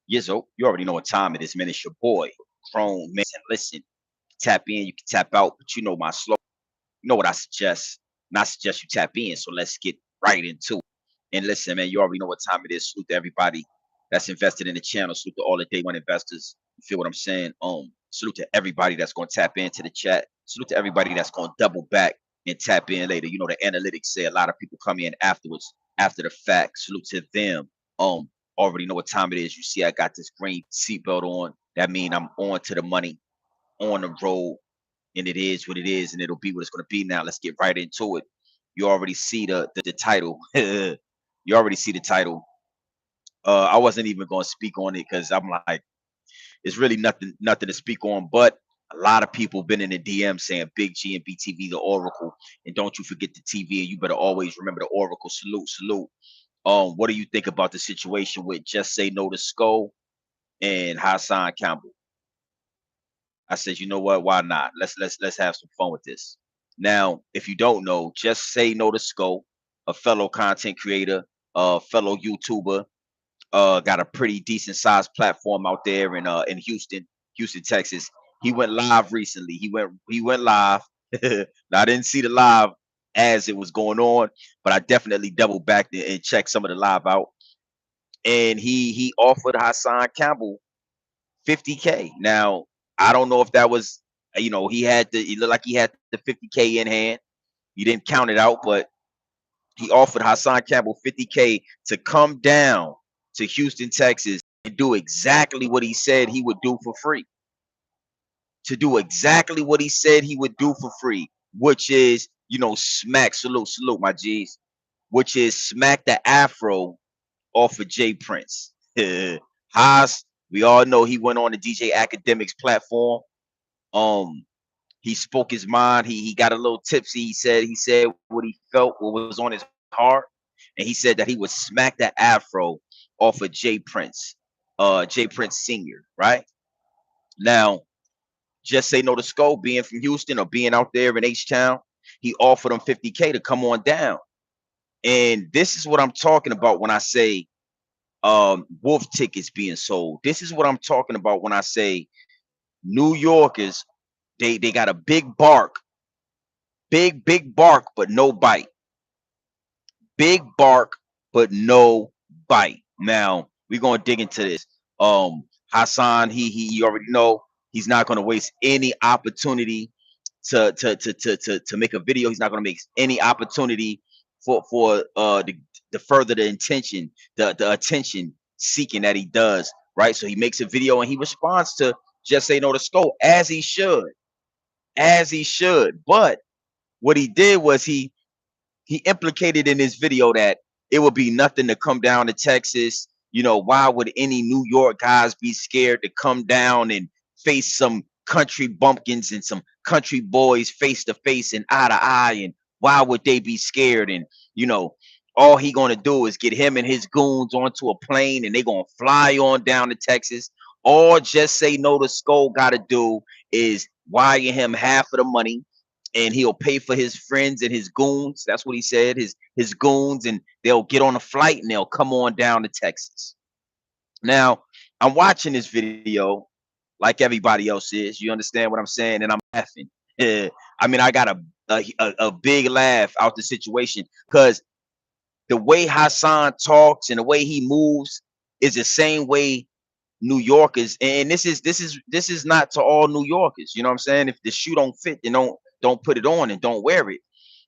Yes, oh, you already know what time it is, man. It's your boy, Chrome man. Listen, tap in, you can tap out, but you know my slow. You know what I suggest? And I suggest you tap in. So let's get right into it. And listen, man, you already know what time it is. Salute to everybody that's invested in the channel. Salute to all the day one investors. You feel what I'm saying? Salute to everybody that's going to tap into the chat. Salute to everybody that's going to double back and tap in later. You know, the analytics say a lot of people come in afterwards, after the fact. Salute to them. Already know what time it is. You see, I got this green seatbelt on. That means I'm on to the money, on the road, and it is what it is, and it'll be what it's going to be. Now let's get right into it. You already see the title. You already see the title. I wasn't even going to speak on it because I'm like, it's really nothing to speak on. But a lot of people been in the DM saying Big Gmbtv, the Oracle, and don't you forget the TV, and you better always remember the Oracle. Salute, salute. What do you think about the situation with Just Say No to Skull and Hassan Campbell? I said, you know what? Why not? Let's have some fun with this. Now, if you don't know, Just Say No to Skull, a fellow content creator, a fellow YouTuber, got a pretty decent sized platform out there in Houston, Texas. He went live recently. He went live. Now, I didn't see the live as it was going on, but I definitely doubled back and checked some of the live out. And he offered Hassan Campbell 50K. Now, I don't know if that was, he looked like he had the 50K in hand. He didn't count it out, but he offered Hassan Campbell 50K to come down to Houston, Texas and do exactly what he said he would do for free. To do exactly what he said he would do for free, which is, salute, my G's, which is smack the afro off of Jay Prince. Haas, we all know he went on the DJ Academics platform. Um, he spoke his mind. He got a little tipsy. He said what he felt, what was on his heart, and he said that he would smack the afro off of Jay Prince, Jay Prince Senior. Right now, Just Say No to Skull, being from Houston or being out there in H Town, he offered him 50K to come on down. And this is what I'm talking about when I say wolf tickets being sold. This is what I'm talking about when I say New Yorkers, they got a big bark, but no bite. Big bark, but no bite. Now we're gonna dig into this. Hassan, he already know he's not gonna waste any opportunity to make a video. He's not gonna make any opportunity for the further the intention, the attention seeking that he does, right? So he makes a video and he responds to Just Say No to Skull as he should. But what he did was he implicated in this video that it would be nothing to come down to Texas. Why would any New York guys be scared to come down and face some country bumpkins and some country boys face to face and eye to eye? And why would they be scared? And you know, all he gonna do is get him and his goons onto a plane and they gonna fly on down to Texas. All Just Say No to Skull gotta do is wire him half of the money and he'll pay for his friends and his goons. That's what he said, his goons, and they'll get on a flight and they'll come on down to Texas. Now, I'm watching this video like everybody else is. You understand what I'm saying? And I'm laughing. I mean, I got a big laugh out the situation because the way Hassan talks and the way he moves is the same way New Yorkers, and this is not to all New Yorkers. You know what I'm saying? If the shoe don't fit, then don't put it on and don't wear it.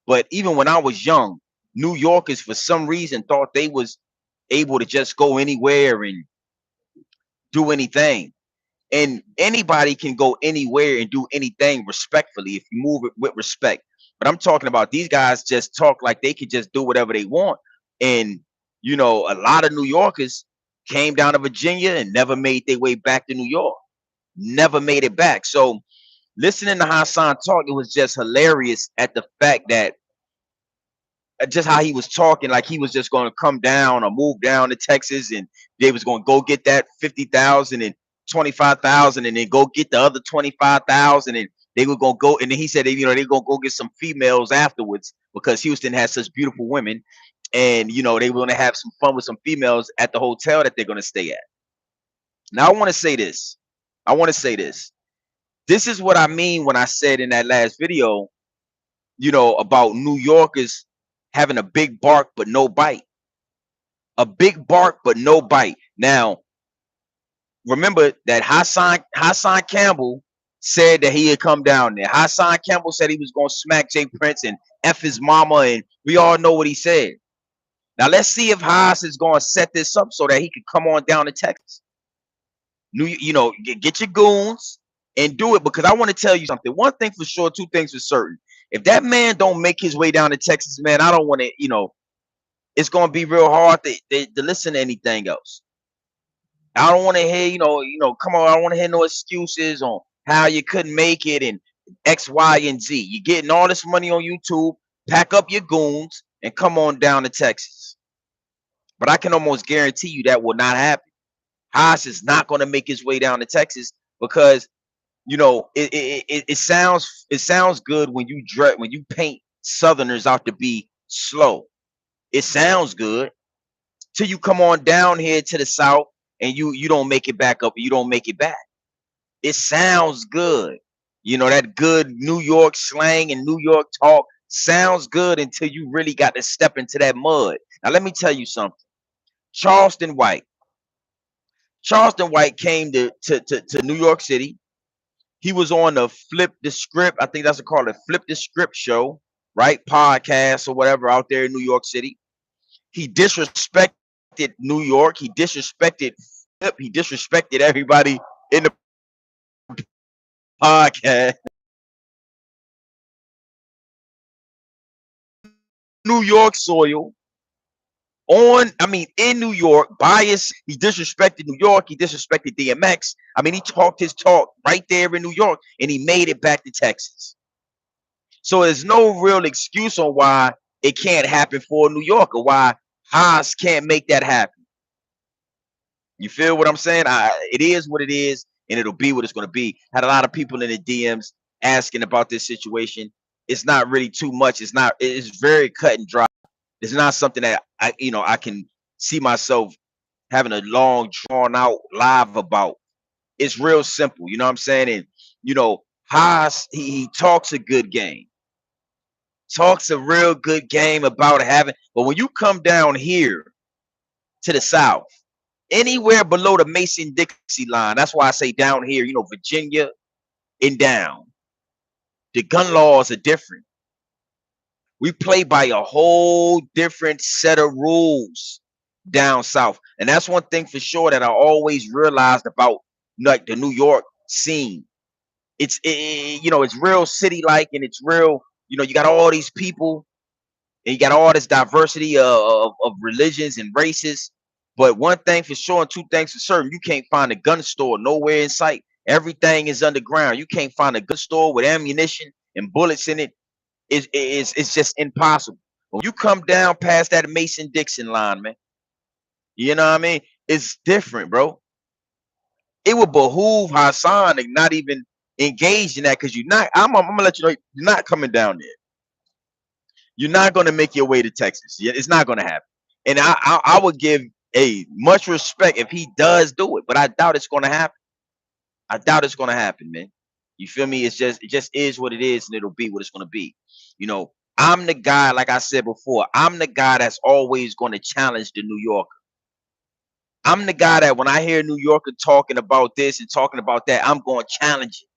But even when I was young, New Yorkers for some reason thought they was able to just go anywhere and do anything. And anybody can go anywhere and do anything respectfully if you move it with respect. But I'm talking about these guys just talk like they could just do whatever they want. And a lot of New Yorkers came down to Virginia and never made their way back to New York. Never made it back. So listening to Hassan talk, it was just hilarious at the fact that just how he was talking, like he was just going to come down or move down to Texas, and they was going to go get that 50,000 and 25,000, and then go get the other 25,000, and they were going to go. And then he said, they're going to go get some females afterwards because Houston has such beautiful women, and they were going to have some fun with some females at the hotel that they're going to stay at. Now I want to say this. I want to say this. This is what I mean when I said in that last video, about New Yorkers having a big bark but no bite. A big bark but no bite. Now, remember that Hassan Campbell said that he had come down there. Hassan Campbell said he was going to smack Jay Prince and F his mama, and we all know what he said. Now let's see if Haas is going to set this up so that he can come on down to Texas. Get your goons and do it, because I want to tell you something. One thing for sure, two things for certain. If that man don't make his way down to Texas, man, I don't want to. It's going to be real hard to listen to anything else. I don't want to hear, come on. I don't want to hear no excuses on how you couldn't make it and X, Y, and Z. You're getting all this money on YouTube. Pack up your goons and come on down to Texas. But I can almost guarantee you that will not happen. Haas is not going to make his way down to Texas because it sounds good when you paint Southerners out to be slow. It sounds good till you come on down here to the South and you don't make it back up. You don't make it back. It sounds good. That good New York slang and New York talk sounds good until you really got to step into that mud. Now let me tell you something. Charleston White came to New York City. He was on the Flip the Script. I think that's called a Flip the Script show, right? Podcast or whatever out there in New York City. He disrespected New York. He disrespected Flip. He disrespected everybody in the podcast. New York soil. In New York, bias. He disrespected New York. He disrespected DMX. He talked his talk right there in New York, and he made it back to Texas. So there's no real excuse on why it can't happen for a New Yorker, why Haas can't make that happen. You feel what I'm saying? It is what it is, and it'll be what it's going to be. Had a lot of people in the DMs asking about this situation. It's not really too much. It's very cut and dry. It's not something that I can see myself having a long, drawn out live about. It's real simple. You know what I'm saying? And Haas, he talks a good game. Talks a real good game about having, but when you come down here to the South, anywhere below the Mason-Dixie line, that's why I say down here, Virginia and down, the gun laws are different. We play by a whole different set of rules down south. And that's one thing for sure that I always realized about like the New York scene. It's real city like, and it's real, you got all these people and you got all this diversity of religions and races. But one thing for sure and two things for certain, you can't find a gun store nowhere in sight. Everything is underground. You can't find a gun store with ammunition and bullets in it. It's just impossible. When you come down past that Mason-Dixon line, man, you know what I mean? It's different, bro. It would behoove Hassan to not even engage in that, because I'm gonna let you know, you're not coming down there. You're not gonna make your way to Texas. It's not gonna happen. And I would give a much respect if he does do it, but I doubt it's gonna happen. I doubt it's gonna happen, man. You feel me? It just is what it is, and it'll be what it's gonna be. I'm the guy, like I said before, I'm the guy that's always gonna challenge the New Yorker. I'm the guy that when I hear a New Yorker talking about this and talking about that, I'm gonna challenge it.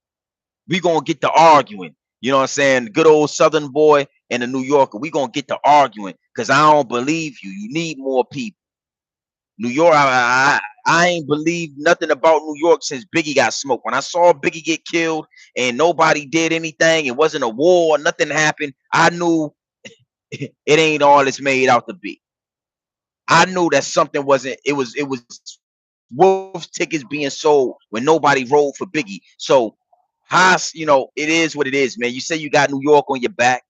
We gonna get to arguing. You know what I'm saying? Good old Southern boy and a New Yorker. We gonna get to arguing because I don't believe you. You need more people. New York, I ain't believed nothing about New York since Biggie got smoked. When I saw Biggie get killed and nobody did anything, it wasn't a war, nothing happened, I knew it ain't all it's made out to be. I knew that something wasn't, it was wolf tickets being sold when nobody rolled for Biggie. So Haas, it is what it is, man. You say you got New York on your back.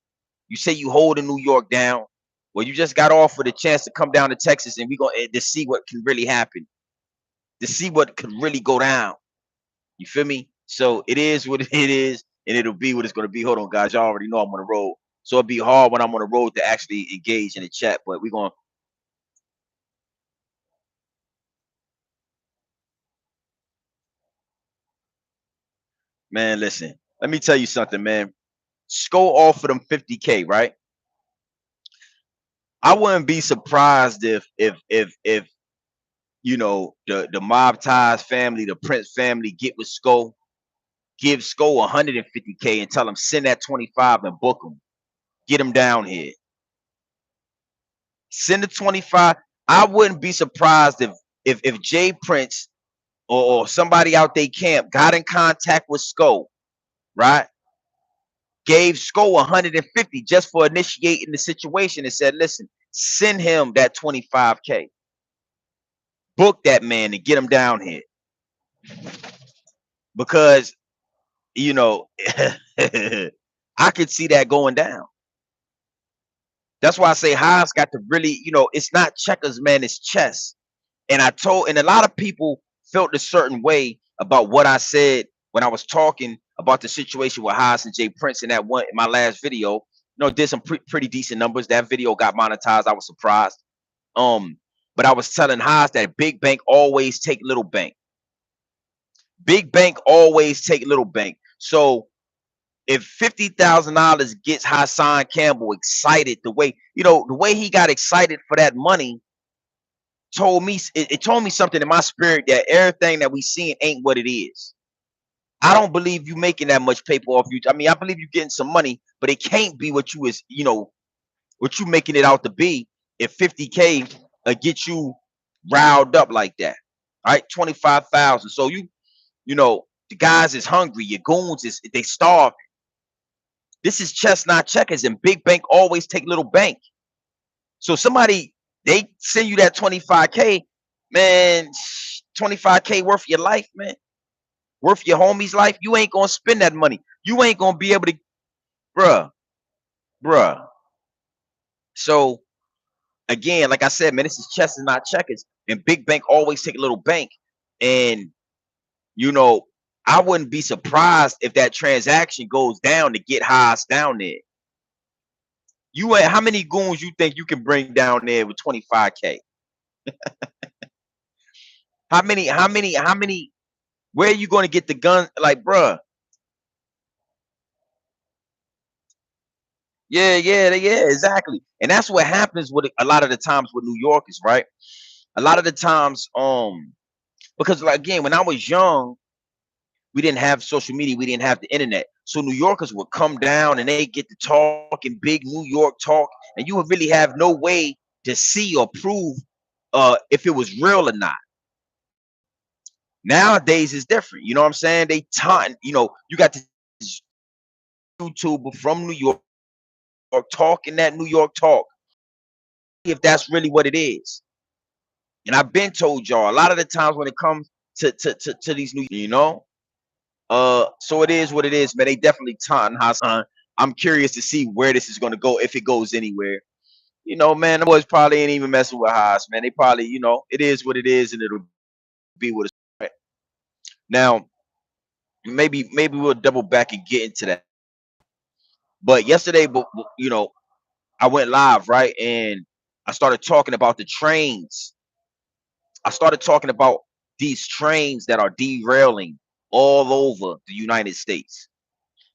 You say you holding New York down. Well, you just got offered a chance to come down to Texas, and we going to see what can really happen, to see what could really go down. You feel me? So it is what it is, and it'll be what it's going to be. Hold on, guys. Y'all already know I'm on the road, so it'll be hard when I'm on the road to actually engage in the chat. But we're going. Man, listen. Let me tell you something, man. Sko offered them 50K, right? I wouldn't be surprised if the Mob Ties family, the Prince family get with Sko, give Sko 150K and tell him send that 25 and book him. Get him down here. Send the 25. I wouldn't be surprised if Jay Prince or somebody out they camp got in contact with Sko, right? Gave Sko 150 just for initiating the situation and said, listen, send him that 25K. Book that man and get him down here. Because, you know, I could see that going down. That's why I say Haas got to really, it's not checkers, man, it's chess. And a lot of people felt a certain way about what I said when I was talking about the situation with Haas and Jay Prince in my last video. Did some pretty decent numbers. That video got monetized. I was surprised. But I was telling Haas that big bank always take little bank. Big bank always take little bank. So if $50,000 gets Hassan Campbell excited, the way he got excited for that money, told me it told me something in my spirit that everything that we seeing ain't what it is. I don't believe you making that much paper off you. I mean, I believe you getting some money, but it can't be what what you making it out to be. If 50K get you riled up like that, all right, 25,000. So the guys is hungry. Your goons they starve. This is chess, not checkers, and big bank always take little bank. So they send you that 25K, man, 25K worth your life, man, worth your homie's life. You ain't gonna spend that money. You ain't gonna be able to, bruh. So again, like I said, man, this is chess and not checkers. And big bank always take a little bank. And I wouldn't be surprised if that transaction goes down to get Haas down there. How many goons you think you can bring down there with 25K? How many? Where are you going to get the gun? Like, bruh. Yeah, exactly. And that's what happens with a lot of the times with New Yorkers, right? A lot of the times, because like again, when I was young, we didn't have social media, we didn't have the internet. So New Yorkers would come down and they get to talking big New York talk, and you would really have no way to see or prove if it was real or not. Nowadays it's different. You know what I'm saying? They taunt, you got this YouTuber from New York talking that New York talk, if that's really what it is. And I've been told y'all a lot of the times when it comes to these so it is what it is, man. They definitely taunting Hassan. I'm curious to see where this is gonna go, if it goes anywhere. Man, the boys probably ain't even messing with Haas, man. They probably, it is what it is, and it'll be what it's. Now, maybe we'll double back and get into that. But yesterday, I went live, right? And I started talking about the trains. I started talking about these trains that are derailing all over the United States.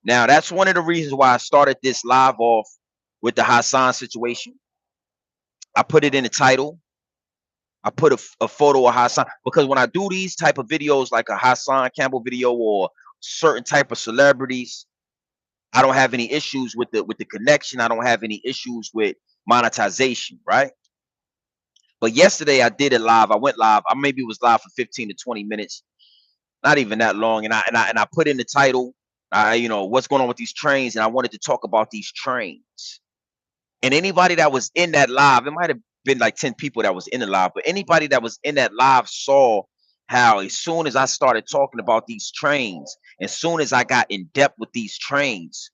Now, that's one of the reasons why I started this live off with the Hassan situation. I put it in the title. I put a photo of Hassan, because when I do these type of videos, like a Hassan Campbell video or certain type of celebrities, I don't have any issues with the connection. I don't have any issues with monetization, right? But yesterday I did it live. I went live. I maybe was live for 15 to 20 minutes, not even that long. And I put in the title, what's going on with these trains, and I wanted to talk about these trains. And anybody that was in that live, it might have been like 10 people that was in the live, but anybody that was in that live saw how as soon as I started talking about these trains, as soon as I got in depth with these trains,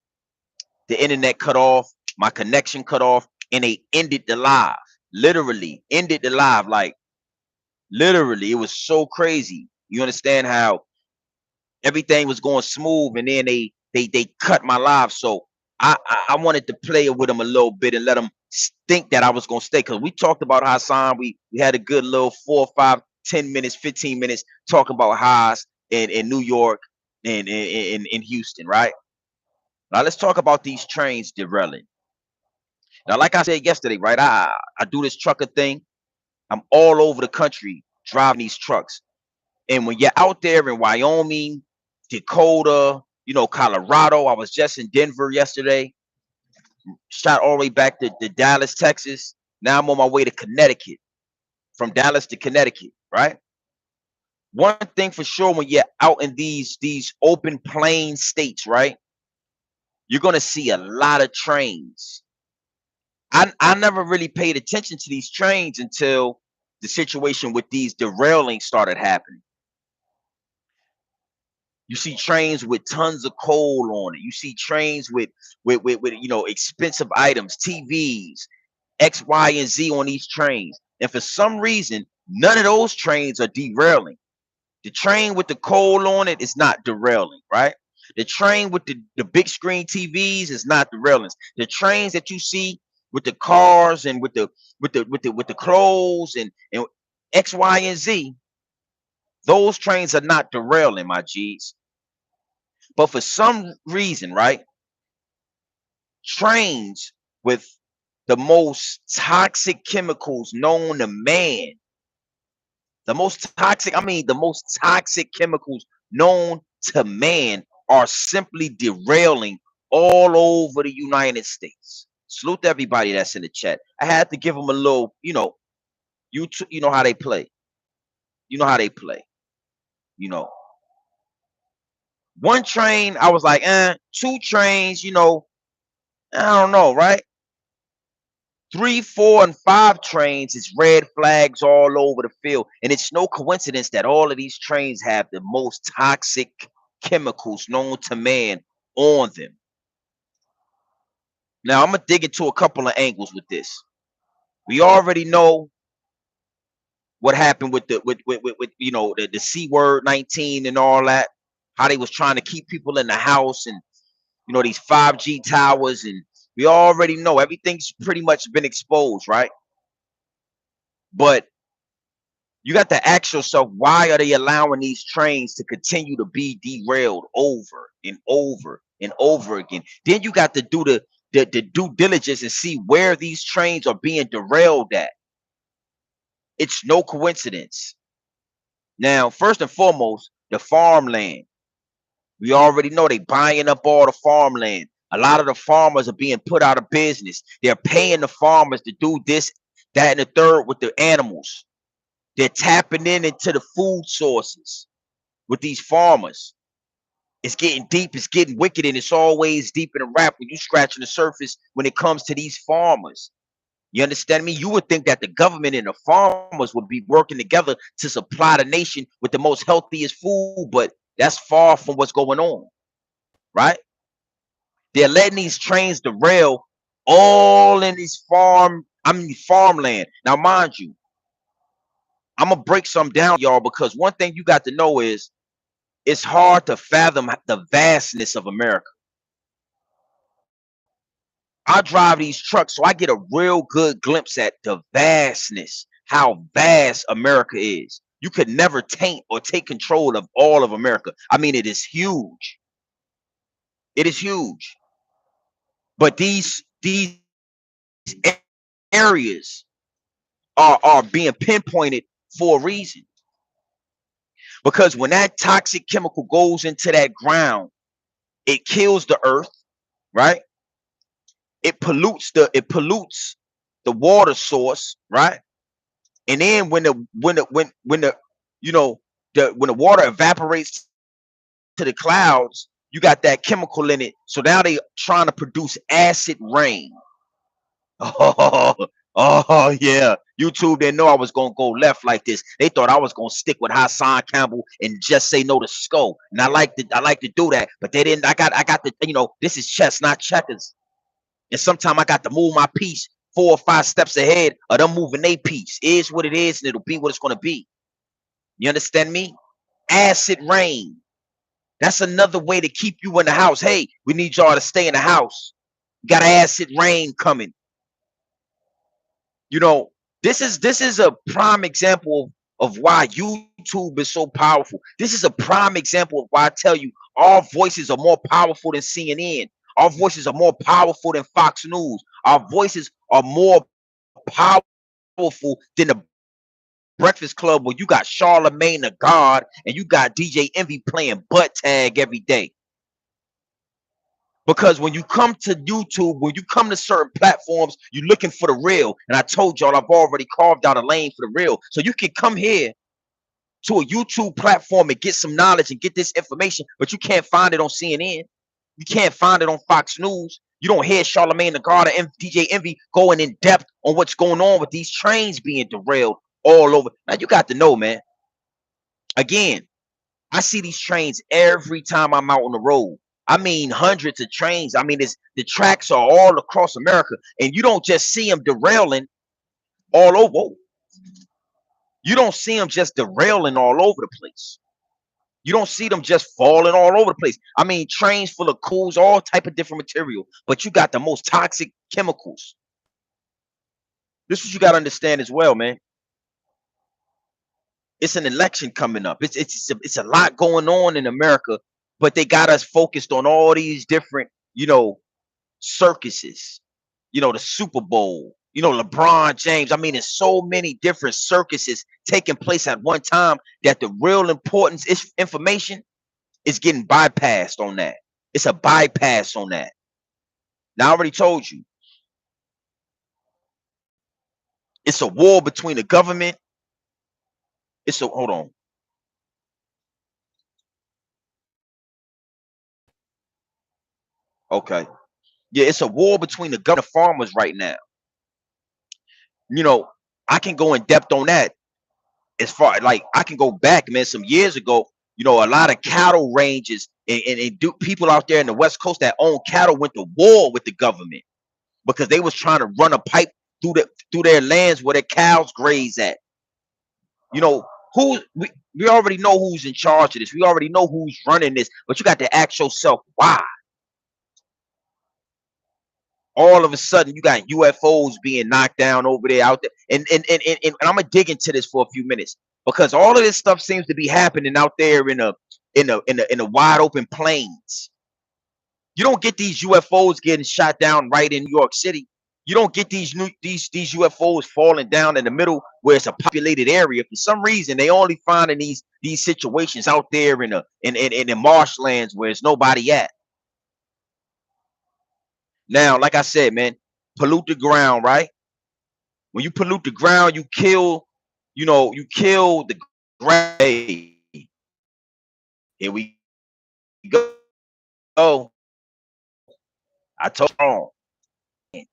the internet cut off, my connection cut off, and they ended the live. Literally ended the live. Like literally, it was so crazy. You understand how everything was going smooth, and then they cut my live. So I wanted to play it with them a little bit and let them think that I was gonna stay, because we talked about Hassan. We had a good little 4, 5, 10 minutes, 15 minutes talking about Haas in New York. in Houston, right? Now let's talk about these trains derailing. Now, like I said yesterday, right? I do this trucker thing. I'm all over the country driving these trucks. And when you're out there in Wyoming, Dakota, Colorado, I was just in Denver yesterday, shot all the way back to Dallas, Texas. Now I'm on my way to Connecticut, from Dallas to Connecticut, right? One thing for sure, when you're out in these open plain states, right, you're gonna see a lot of trains. I never really paid attention to these trains until the situation with these derailing started happening. You see trains with tons of coal on it. You see trains with expensive items, TVs, X, Y, and Z on these trains. And for some reason, none of those trains are derailing. The train with the coal on it is not derailing, right? The train with the big screen TVs is not derailing. The trains that you see with the cars and with the clothes and X, Y, and Z, those trains are not derailing, my G's. But for some reason, right, trains with the most toxic chemicals known to man, the most toxic chemicals known to man are simply derailing all over the United States. Salute to everybody that's in the chat. I had to give them a little, you know how they play. You know how they play. You know, one train, I was like, two trains, I don't know, right? 3, 4, and 5 trains is red flags all over the field. And it's no coincidence that all of these trains have the most toxic chemicals known to man on them. Now, I'm going to dig into a couple of angles with this. We already know what happened with the C word 19 and all that, how they was trying to keep people in the house, and these 5G towers, and we already know everything's pretty much been exposed, right? But you got to ask yourself, why are they allowing these trains to continue to be derailed over and over and over again? Then you got to do the due diligence and see where these trains are being derailed at. It's no coincidence. Now, first and foremost, the farmland. We already know they buying up all the farmland. A lot of the farmers are being put out of business. They're paying the farmers to do this, that, and the third with the animals. They're tapping into the food sources with these farmers. It's getting deep, it's getting wicked, and it's always deep in the rap when you scratching the surface when it comes to these farmers. You understand me? You would think that the government and the farmers would be working together to supply the nation with the most healthiest food, but that's far from what's going on, right? They're letting these trains derail all in these farmland. Now, mind you, I'm gonna break some down, y'all, because one thing you got to know is it's hard to fathom the vastness of America. I drive these trucks, so I get a real good glimpse at the vastness, how vast America is. You could never taint or take control of all of America. I mean, it is huge. It is huge. But these areas are being pinpointed for a reason. Because when that toxic chemical goes into that ground, it kills the earth, right? It pollutes the water source, right? And then when the when the water evaporates to the clouds, you got that chemical in it. So now they trying to produce acid rain. Oh, oh yeah. YouTube didn't know I was gonna go left like this. They thought I was gonna stick with Hassan Campbell and just say no to Skull. And I like to do that, but they didn't. I got the this is chess, not checkers. And sometimes I got to move my piece 4 or 5 steps ahead of them moving their piece. It is what it is, and it'll be what it's gonna be. You understand me? Acid rain. That's another way to keep you in the house. Hey, we need y'all to stay in the house. We got acid rain coming. This is a prime example of why YouTube is so powerful. This is a prime example of why I tell you Our voices are more powerful than CNN. Our voices are more powerful than Fox News. Our voices are more powerful than the Breakfast Club, where you got Charlemagne the God and you got DJ Envy playing butt tag every day. Because when you come to YouTube, when you come to certain platforms, you're looking for the real. And I told y'all I've already carved out a lane for the real. So you can come here to a YouTube platform and get some knowledge and get this information, but you can't find it on CNN. You can't find it on Fox News. You don't hear Charlemagne the God or DJ Envy going in depth on what's going on with these trains being derailed all over. Now you got to know, man. Again, I see these trains every time I'm out on the road. I mean, hundreds of trains. I mean, the tracks are all across America, and you don't just see them derailing all over. Whoa. You don't see them just derailing all over the place. You don't see them just falling all over the place. I mean, trains full of coals, all type of different material, but you got the most toxic chemicals. This is what you got to understand as well, man. It's an election coming up. It's a lot going on in America, but they got us focused on all these different, circuses. The Super Bowl. LeBron James. I mean, there's so many different circuses taking place at one time that the real importance is information is getting bypassed on that. It's a bypass on that. Now I already told you. It's a war between the government. Hold on. Okay. Yeah, it's a war between the government and farmers right now. I can go in depth on that as far like I can go back, man, some years ago. A lot of cattle ranges and people out there in the West Coast that own cattle went to war with the government because they was trying to run a pipe through their lands where their cows graze at. We already know who's in charge of this. We already know who's running this, but you got to ask yourself why. All of a sudden you got UFOs being knocked down over there out there. And I'm gonna dig into this for a few minutes because all of this stuff seems to be happening out there in a wide open plains. You don't get these UFOs getting shot down right in New York City. You don't get these UFOs falling down in the middle where it's a populated area. For some reason, they only finding these situations out there in the marshlands where there's nobody at. Now, like I said, man, pollute the ground, right? When you pollute the ground, you kill the ground. Hey, here we go. I told you wrong. And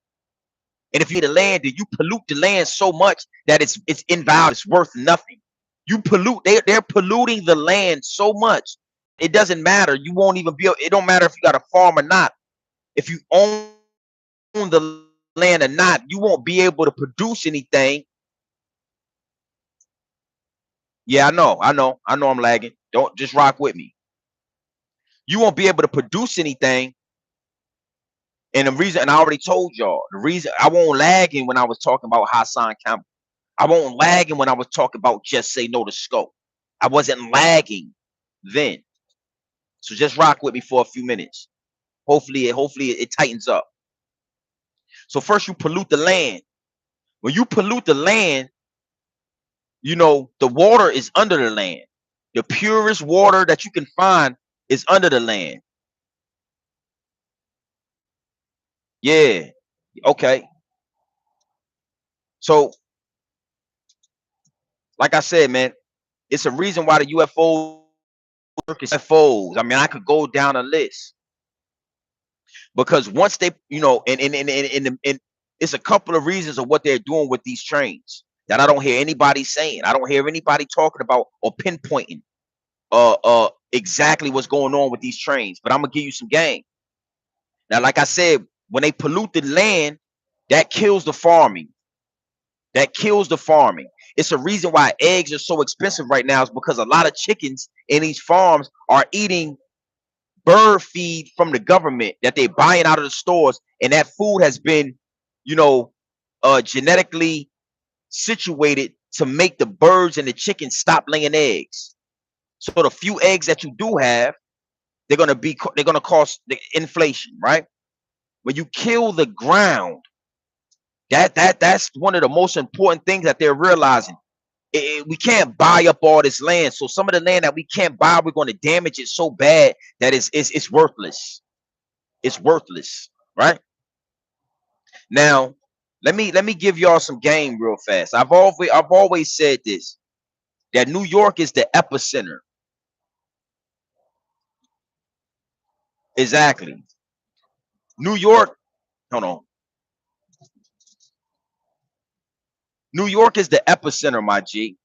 if you get the land, then you pollute the land so much that it's invalid, it's worth nothing. You pollute, they're polluting the land so much. It doesn't matter. You won't even be, it don't matter if you got a farm or not. If you own the land or not, you won't be able to produce anything. Yeah, I know I'm lagging. Don't just rock with me. You won't be able to produce anything. And the reason, and I already told y'all, the reason I won't lagging when I was talking about Hassan Campbell. I won't lagging when I was talking about just say no to scope. I wasn't lagging then. So just rock with me for a few minutes. Hopefully it tightens up. So first you pollute the land. When you pollute the land, the water is under the land. The purest water that you can find is under the land. Yeah. Okay. So, like I said, man, it's a reason why the UFOs. I mean, I could go down a list because once they, and it's a couple of reasons of what they're doing with these trains that I don't hear anybody saying. I don't hear anybody talking about or pinpointing exactly what's going on with these trains. But I'm gonna give you some game. Now, like I said, when they pollute the land, that kills the farming. That kills the farming. It's a reason why eggs are so expensive right now is because a lot of chickens in these farms are eating bird feed from the government that they're buying out of the stores, and that food has been, genetically situated to make the birds and the chickens stop laying eggs. So the few eggs that you do have, they're gonna cause the inflation, right? When you kill the ground, that's one of the most important things that they're realizing. We can't buy up all this land. So some of the land that we can't buy, we're going to damage it so bad that it's worthless. It's worthless, right? Now, let me give y'all some game real fast. I've always said this, that New York is the epicenter. Exactly. New York, hold on. New York is the epicenter, my G.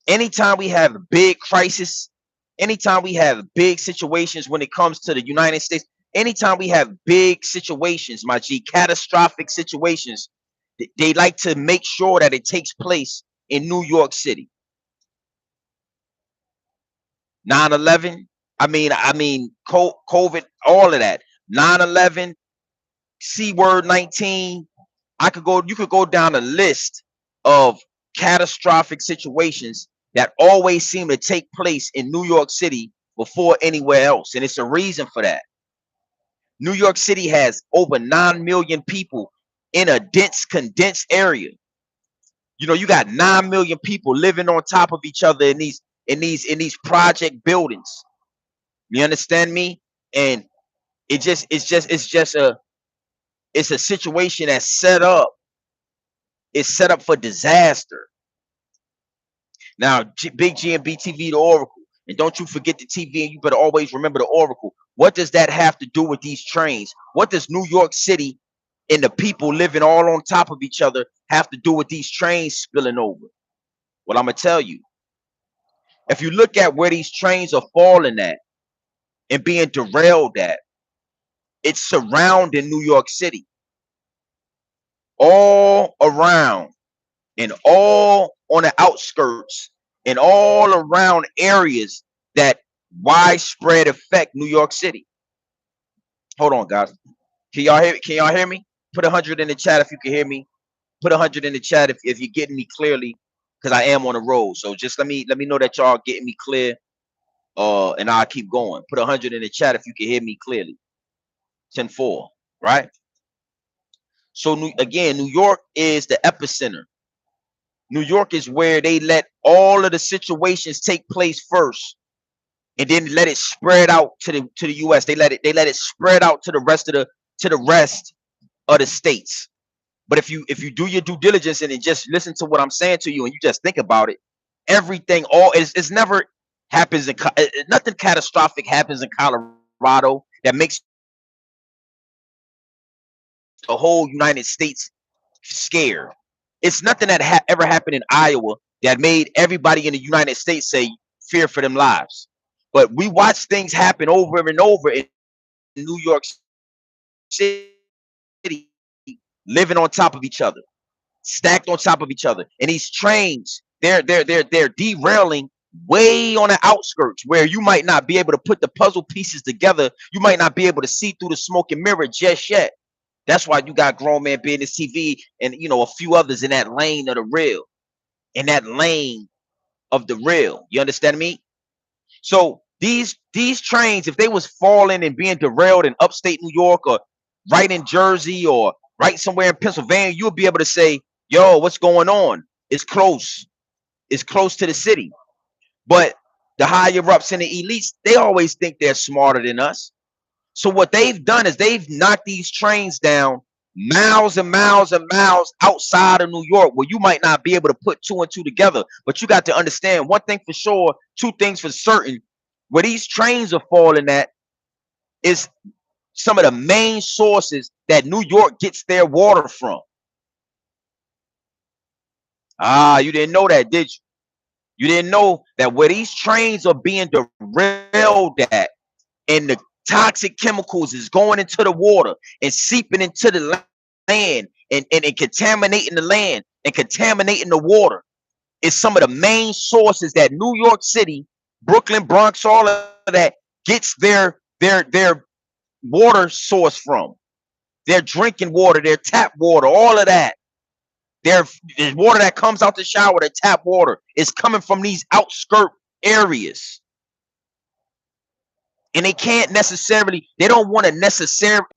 Anytime we have a big crisis, anytime we have big situations when it comes to the United States, anytime we have big situations, my G, catastrophic situations, they like to make sure that it takes place in New York City. 9/11, I mean, COVID, all of that. 9/11, C word 19. You could go down a list of catastrophic situations that always seem to take place in New York City before anywhere else. And it's a reason for that. New York City has over 9 million people in a dense, condensed area. You know, you got 9 million people living on top of each other in these project buildings. You understand me? And it's a situation that's set up. It's set up for disaster. Now, Big Gmbtv, the Oracle, and don't you forget the TV, and you better always remember the Oracle. What does that have to do with these trains? What does New York City and the people living all on top of each other have to do with these trains spilling over? Well, I'm gonna tell you. If you look at where these trains are falling at and being derailed at, it's surrounding New York City, all around, and all on the outskirts, and all around areas that widespread affect New York City. Hold on, guys. Can y'all hear me? Put 100 in the chat if you can hear me. Put 100 in the chat if you're getting me clearly, because I am on the road. So just let me know that y'all getting me clear. And I'll keep going. Put 100 in the chat if you can hear me clearly. 10-4, right? So again, New York is the epicenter. New York is where they let all of the situations take place first, and then let it spread out to the US. They let it spread out to the rest of the states. But if you do your due diligence and just listen to what I'm saying to you, and you just think about it, everything all is never happens in nothing catastrophic happens in Colorado that makes the whole United States scared. It's nothing that ever happened in Iowa that made everybody in the United States say fear for them lives. But we watch things happen over and over in New York City, living on top of each other, stacked on top of each other. And these trains, they're derailing way on the outskirts where you might not be able to put the puzzle pieces together. You might not be able to see through the smoke and mirror just yet. That's why you got Grown Man Business TV and a few others in that lane of the real, in that lane of the real. You understand me? So these trains, if they was falling and being derailed in upstate New York or right in Jersey or right somewhere in Pennsylvania, you'll be able to say, yo, what's going on? It's close. It's close to the city. But the higher ups and the elites, they always think they're smarter than us. So what they've done is they've knocked these trains down miles and miles and miles outside of New York, where you might not be able to put two and two together. But you got to understand one thing for sure, two things for certain. Where these trains are falling at is some of the main sources that New York gets their water from. Ah, you didn't know that, did you? You didn't know that where these trains are being derailed at, and the toxic chemicals is going into the water and seeping into the land and contaminating the land and contaminating the water, is some of the main sources that New York City, Brooklyn, Bronx, all of that gets their water source from. Their drinking water, their tap water, all of that. Their water that comes out the shower, the tap water, is coming from these outskirt areas. And they can't necessarily, they don't want to necessarily,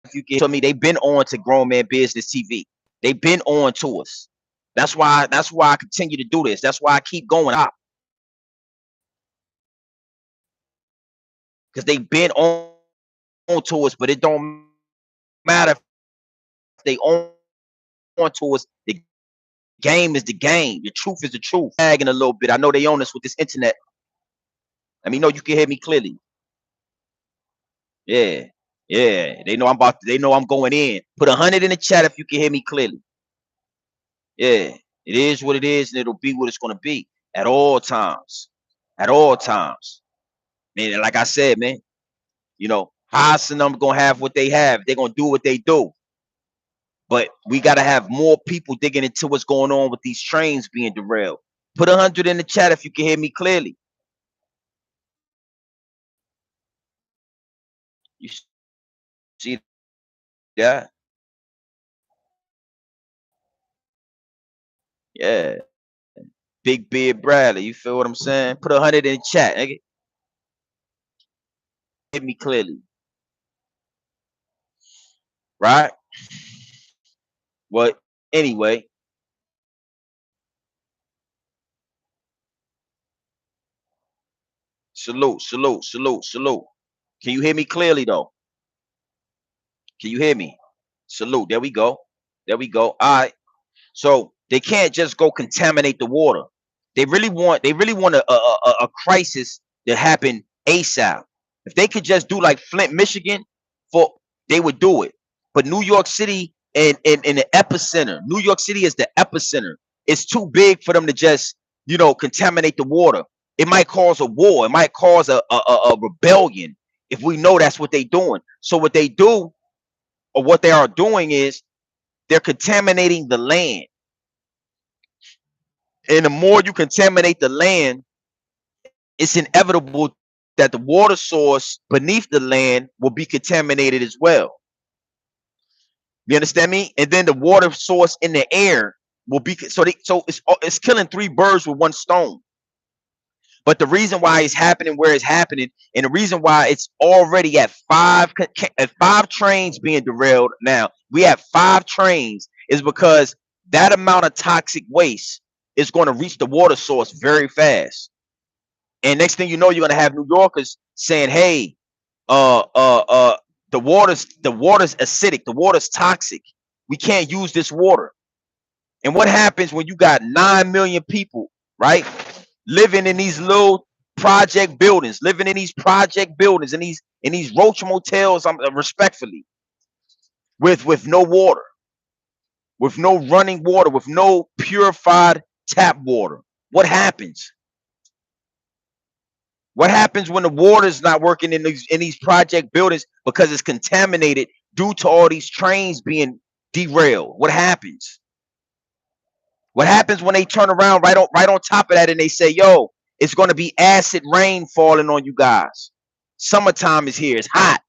if you get to me, they've been on to Grown Man Business TV. They've been on to us. That's why I continue to do this. That's why I keep going up. Because they've been on to us, but it don't matter if they on to us. The game is the game. The truth is the truth. Lagging a little bit. I know they own us with this internet. Let me know you can hear me clearly. Yeah. Yeah. They know I'm going in. Put 100 in the chat if you can hear me clearly. Yeah. It is what it is, and it'll be what it's gonna be at all times. At all times. Man, like I said, man, you know, Hassan and them gonna have what they have. They're gonna do what they do. But we gotta have more people digging into what's going on with these trains being derailed. Put 100 in the chat if you can hear me clearly. You see that? Yeah. Big Beard Bradley. You feel what I'm saying? Put 100 in the chat, nigga. Hit me clearly. Right? Well, anyway. Salute, salute, salute, salute. Can you hear me clearly though? Can you hear me? Salute. There we go. There we go. All right. So they can't just go contaminate the water. They really want a crisis to happen ASAP. If they could just do like Flint, Michigan, for they would do it. But New York City in the epicenter. New York City is the epicenter. It's too big for them to just, contaminate the water. It might cause a war. It might cause a rebellion if we know that's what they're doing. So what they do, or what they are doing, is they're contaminating the land. And the more you contaminate the land, it's inevitable that the water source beneath the land will be contaminated as well. You understand me? And then the water source in the air will be, so it's killing three birds with one stone. But the reason why it's happening where it's happening, and the reason why it's already at five trains being derailed now, we have 5 trains, is because that amount of toxic waste is going to reach the water source very fast. And next thing you know, you're going to have New Yorkers saying, "Hey, the water's acidic, the water's toxic. We can't use this water." And what happens when you got 9 million people, right, living in these little project buildings, in these roach motels, respectfully, with no water, with no running water, with no purified tap water? What happens? What happens when the water is not working in these project buildings because it's contaminated due to all these trains being derailed? What happens? What happens when they turn around right on top of that and they say, "Yo, it's going to be acid rain falling on you guys. Summertime is here. It's hot.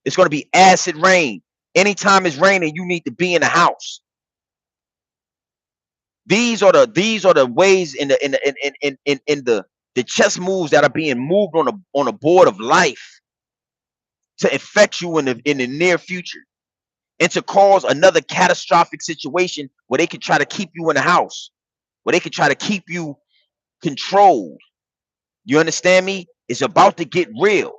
It's going to be acid rain. Anytime it's raining, you need to be in the house." These are the ways in the chess moves that are being moved on a board of life to affect you in the near future, and to cause another catastrophic situation where they can try to keep you in the house, where they can try to keep you controlled. You understand me? It's about to get real.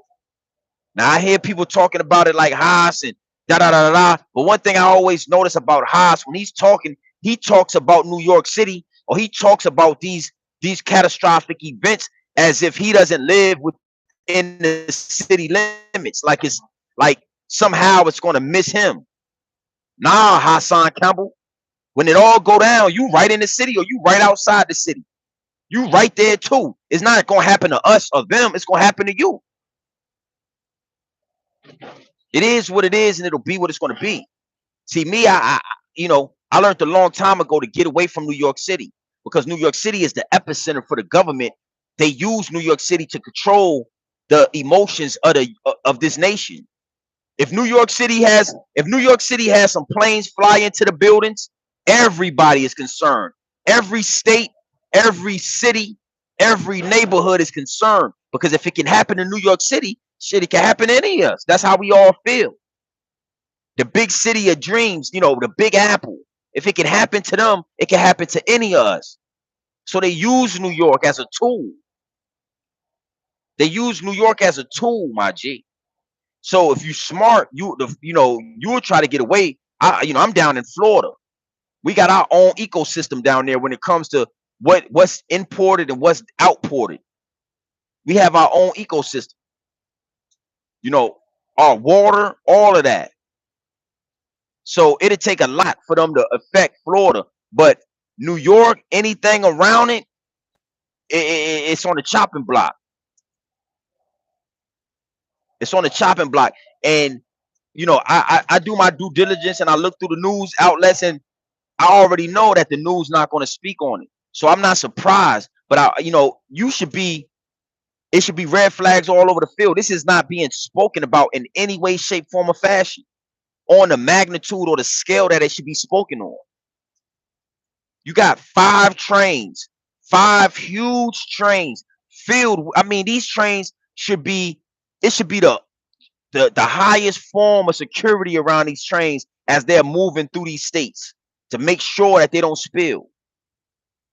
Now I hear people talking about it like Haas and da da da da. But one thing I always notice about Haas, when he's talking, he talks about New York City, or he talks about these catastrophic events as if he doesn't live within the city limits, like it's like somehow it's going to miss him. Nah, Hassan Campbell. When it all go down, you right in the city or you right outside the city. You right there too. It's not going to happen to us or them. It's going to happen to you. It is what it is, and it'll be what it's going to be. See, me, I learned a long time ago to get away from New York City, because New York City is the epicenter for the government. They use New York City to control the emotions of this nation. If New York City has some planes fly into the buildings, everybody is concerned. Every state, every city, Every neighborhood is concerned because if it can happen in New York City, shit, it can happen to any of us. That's how we all feel. The big city of dreams, the Big Apple. If it can happen to them, it can happen to any of us. So they use New York as a tool. They use New York as a tool, my G. So if you smart, you'll try to get away. I'm down in Florida. We got our own ecosystem down there when it comes to what's imported and what's outported. We have our own ecosystem. Our water, all of that. So it'd take a lot for them to affect Florida, but New York, anything around it's on the chopping block. It's on the chopping block, and I do my due diligence and I look through the news outlets, and I already know that the news not going to speak on it. So I'm not surprised, but it should be red flags all over the field. This is not being spoken about in any way, shape, form, or fashion on the magnitude or the scale that it should be spoken on. You got 5 trains, 5 huge trains filled. I mean, these trains should be the highest form of security around these trains as they're moving through these states to make sure that they don't spill.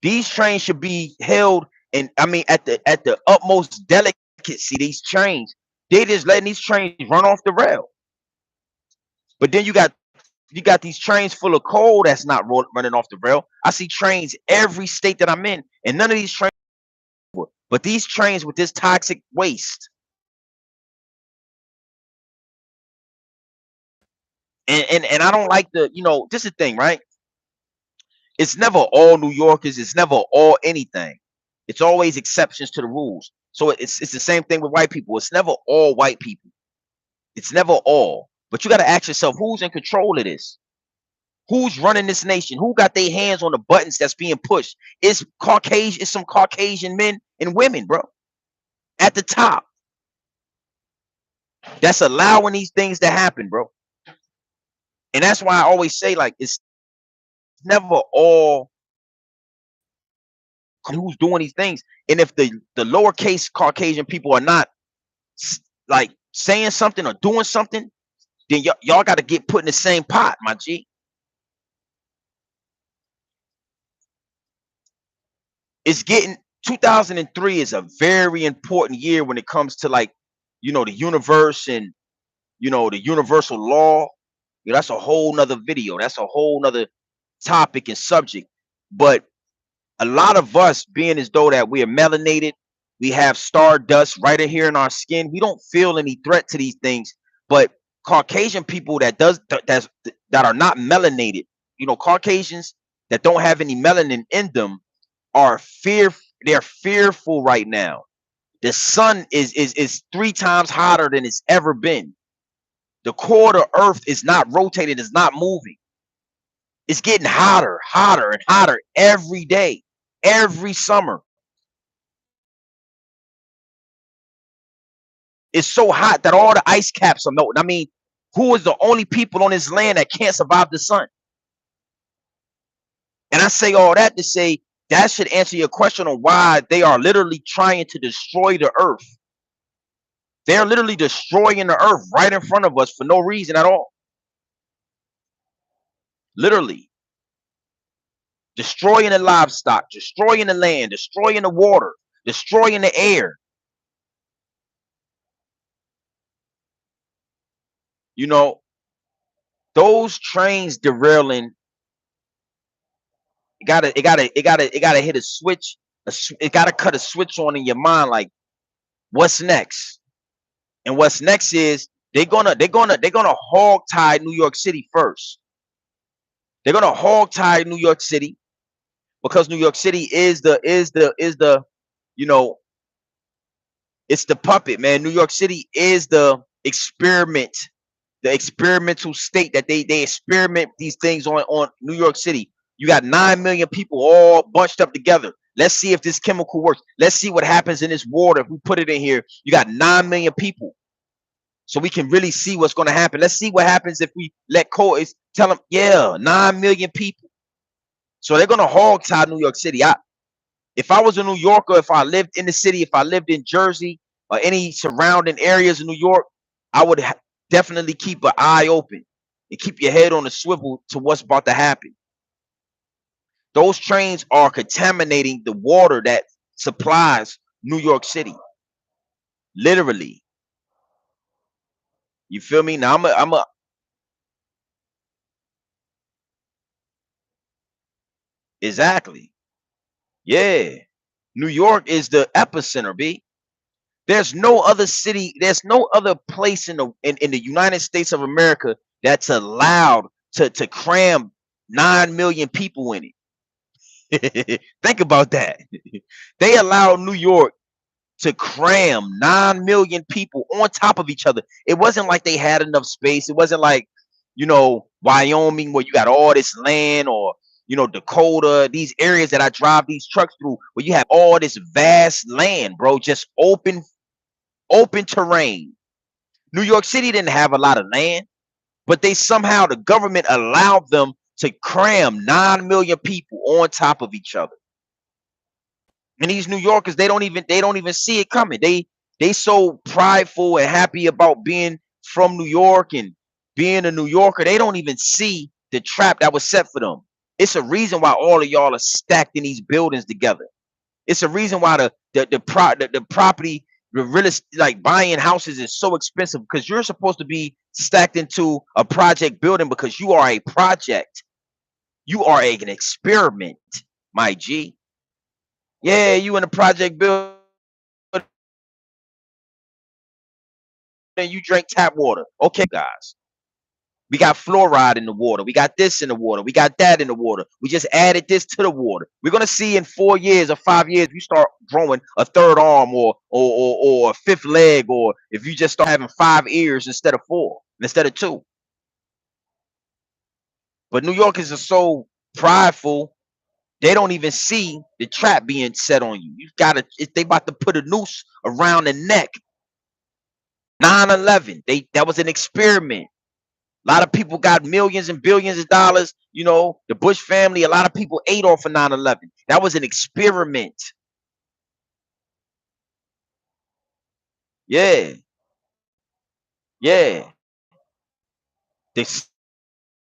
These trains should be held, and I mean at the utmost delicacy. These trains, they just letting these trains run off the rail. But then you got these trains full of coal that's not running off the rail. I see trains every state that I'm in, and none of these trains, but these trains with this toxic waste. And I don't like this is the thing, right? It's never all New Yorkers, it's never all anything. It's always exceptions to the rules. So it's the same thing with white people. It's never all white people. It's never all. But you got to ask yourself, who's in control of this? Who's running this nation? Who got their hands on the buttons that's being pushed? It's some Caucasian men and women, bro. At the top. That's allowing these things to happen, bro. And that's why I always say, like, it's never all who's doing these things. And if the lowercase Caucasian people are not like saying something or doing something, then y'all got to get put in the same pot, my G. It's getting 2003 is a very important year when it comes to, like, the universe and the universal law. That's a whole nother video. That's a whole nother topic and subject. But a lot of us, being as though that we are melanated, we have stardust right in here in our skin, we don't feel any threat to these things. But Caucasian people that are not melanated, Caucasians that don't have any melanin in them they're fearful right now. The sun is 3 times hotter than it's ever been. The core of Earth is not rotating, it's not moving. It's getting hotter, hotter, and hotter every day, every summer. It's so hot that all the ice caps are melting. I mean, who is the only people on this land that can't survive the sun? And I say all that to say that should answer your question on why they are literally trying to destroy the earth. They're literally destroying the earth right in front of us for no reason at all. Literally. Destroying the livestock, destroying the land, destroying the water, destroying the air. Those trains derailing, it gotta hit a switch. It gotta cut a switch on in your mind, like, what's next? And what's next is they're gonna hog tie New York City first. They're gonna hog tie New York City because New York City is the it's the puppet, man. New York City is the experimental state that they experiment these things on New York City. You got 9 million people all bunched up together. Let's see if this chemical works. Let's see what happens in this water if we put it in here. You got 9 million people. So we can really see what's going to happen. Let's see what happens if we let tell them, yeah, 9 million people. So they're going to hog tie New York City. If I was a New Yorker, if I lived in the city, if I lived in Jersey or any surrounding areas of New York, I would definitely keep an eye open and keep your head on the swivel to what's about to happen. Those trains are contaminating the water that supplies New York City, literally. You feel me? Now I'm a exactly. Yeah. New York is the epicenter, B. There's no other city, there's no other place in the United States of America that's allowed to cram 9 million people in it. Think about that. They allow New York to cram 9 million people on top of each other. It wasn't like they had enough space. It wasn't like, Wyoming, where you got all this land, or Dakota, these areas that I drive these trucks through, where you have all this vast land, bro, just open terrain. New York City didn't have a lot of land, but the government allowed them to cram 9 million people on top of each other. And these New Yorkers, they don't even see it coming. They so prideful and happy about being from New York and being a New Yorker. They don't even see the trap that was set for them. It's a reason why all of y'all are stacked in these buildings together. It's a reason why the property, the real estate, like buying houses, is so expensive, because you're supposed to be stacked into a project building because you are a project. You are an experiment, my G. Yeah, you in a project building, you drink tap water. Okay, guys. We got fluoride in the water. We got this in the water. We got that in the water. We just added this to the water. We're gonna see in 4 years or 5 years, you start growing a third arm, or a fifth leg, or if you just start having 5 ears instead of four, instead of two. But New Yorkers are so prideful, they don't even see the trap being set on you. You gotta, they about to put a noose around the neck. 9/11, that was an experiment. A lot of people got millions and billions of dollars. The Bush family, a lot of people ate off of 9/11. That was an experiment. Yeah, yeah. The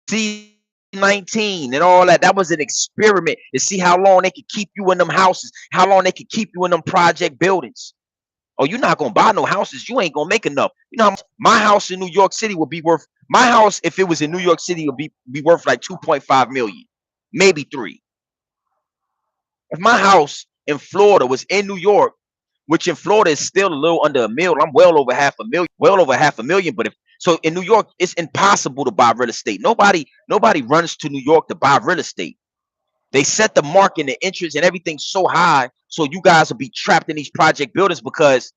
C-19 and all that, that was an experiment to see how long they could keep you in them houses, how long they could keep you in them project buildings. Oh, you're not gonna buy no houses. You ain't gonna make enough. You know how much my house in New York City would be worth? My house, if it was in New York City, would be worth like 2.5 million, maybe three. If my house in Florida was in New York, which in Florida is still a little under a million, I'm well over half a million, well over half a million. But if so, in New York, it's impossible to buy real estate. Nobody runs to New York to buy real estate. They set the market and the interest and everything so high, so you guys will be trapped in these project buildings, because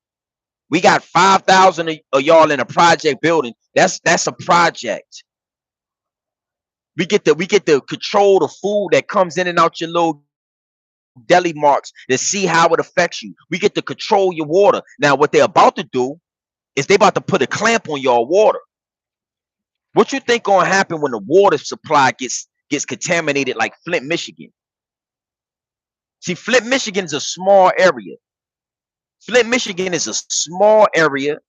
we got 5,000 of y'all in a project building. That's a project. We get to control the food that comes in and out your little deli marks, to see how it affects you. We get to control your water. Now, what they're about to do is they about to put a clamp on your water. What you think gonna happen when the water supply gets contaminated like Flint, Michigan? See, Flint, Michigan is a small area. Flint, Michigan is a small area,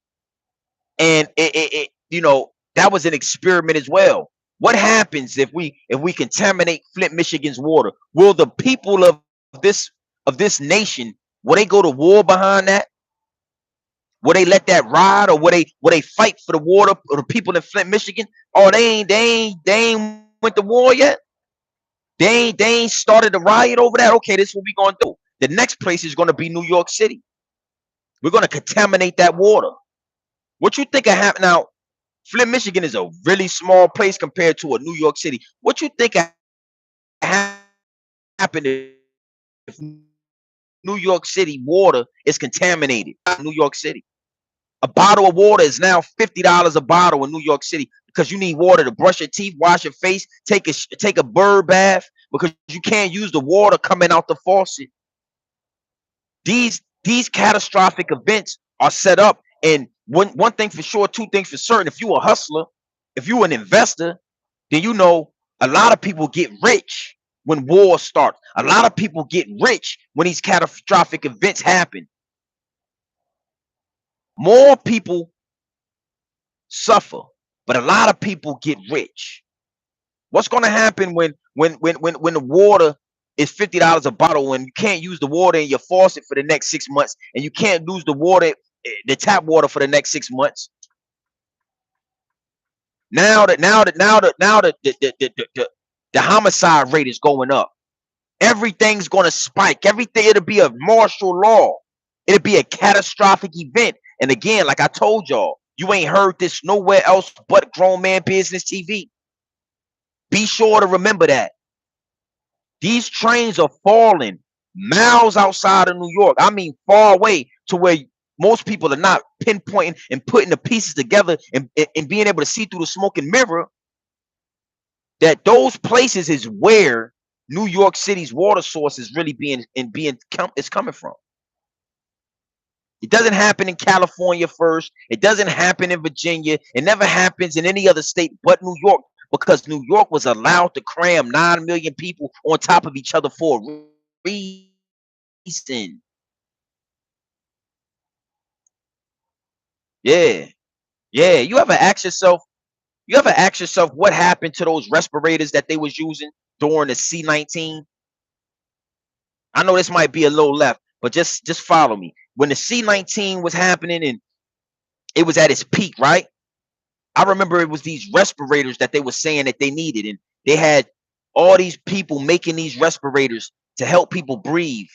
and that was an experiment as well. What happens if we contaminate Flint, Michigan's water? Will the people this this nation, will they go to war behind that? Will they let that ride, or will they fight for the water or the people in Flint, Michigan? Oh, they ain't went to war yet. They ain't started a riot over that. Okay, this is what we gonna do. The next place is gonna be New York City. We're gonna contaminate that water. What you think of happen now? Flint, Michigan is a really small place compared to a New York City. What you think of happen if New York City water is contaminated? New York City. A bottle of water is now $50 a bottle in New York City, because you need water to brush your teeth, wash your face, take a bird bath, because you can't use the water coming out the faucet. These catastrophic events are set up, and one thing for sure, two things for certain. If you a hustler, if you an investor, then a lot of people get rich when wars start. A lot of people get rich when these catastrophic events happen. More people suffer, but a lot of people get rich. What's going to happen when the water is $50 a bottle and you can't use the water in your faucet for the next 6 months, and you can't use the water, the tap water, for the next 6 months? The homicide rate is going up. Everything's going to spike. Everything, it'll be a martial law. It'll be a catastrophic event. And again, like I told y'all, you ain't heard this nowhere else but Grown Man Business TV. Be sure to remember that. These trains are falling miles outside of New York. I mean, far away, to where most people are not pinpointing and putting the pieces together and being able to see through the smoke and mirror that those places is where New York City's water source is really is coming from. It doesn't happen in California first. It doesn't happen in Virginia. It never happens in any other state but New York, because New York was allowed to cram 9 million people on top of each other for a reason. Yeah. Yeah. You ever ask yourself what happened to those respirators that they was using during the C-19? I know this might be a little left, but just follow me. When the C-19 was happening and it was at its peak, right? I remember it was these respirators that they were saying that they needed, and they had all these people making these respirators to help people breathe,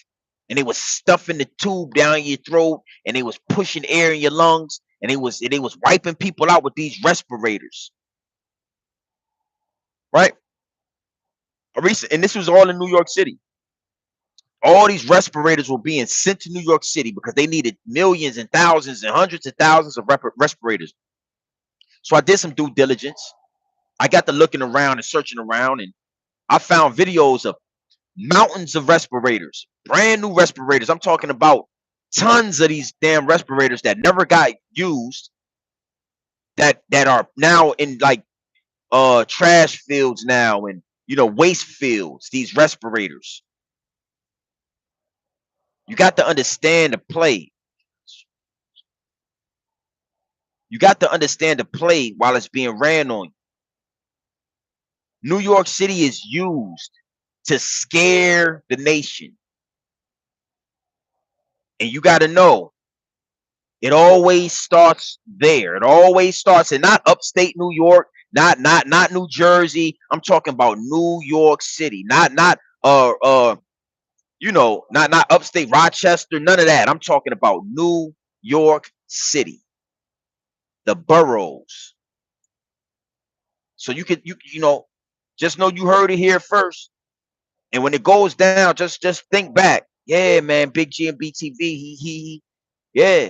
and they was stuffing the tube down your throat, and they was pushing air in your lungs, and they was wiping people out with these respirators, right? And this was all in New York City. All these respirators were being sent to New York City because they needed millions and thousands and hundreds of thousands of respirators. So I did some due diligence. I got to looking around and searching around, and I found videos of mountains of respirators, brand new respirators. I'm talking about tons of these damn respirators that never got used, that are now in like trash fields now, and waste fields. These respirators. You got to understand the play. You got to understand the play while it's being ran on you. New York City is used to scare the nation. And you got to know, it always starts there. It always starts in not upstate New York, not New Jersey. I'm talking about New York City, not upstate Rochester, none of that. I'm talking about New York City, the boroughs. So you just know you heard it here first. And when it goes down, just think back. Yeah, man, Big Gmbtv. Yeah.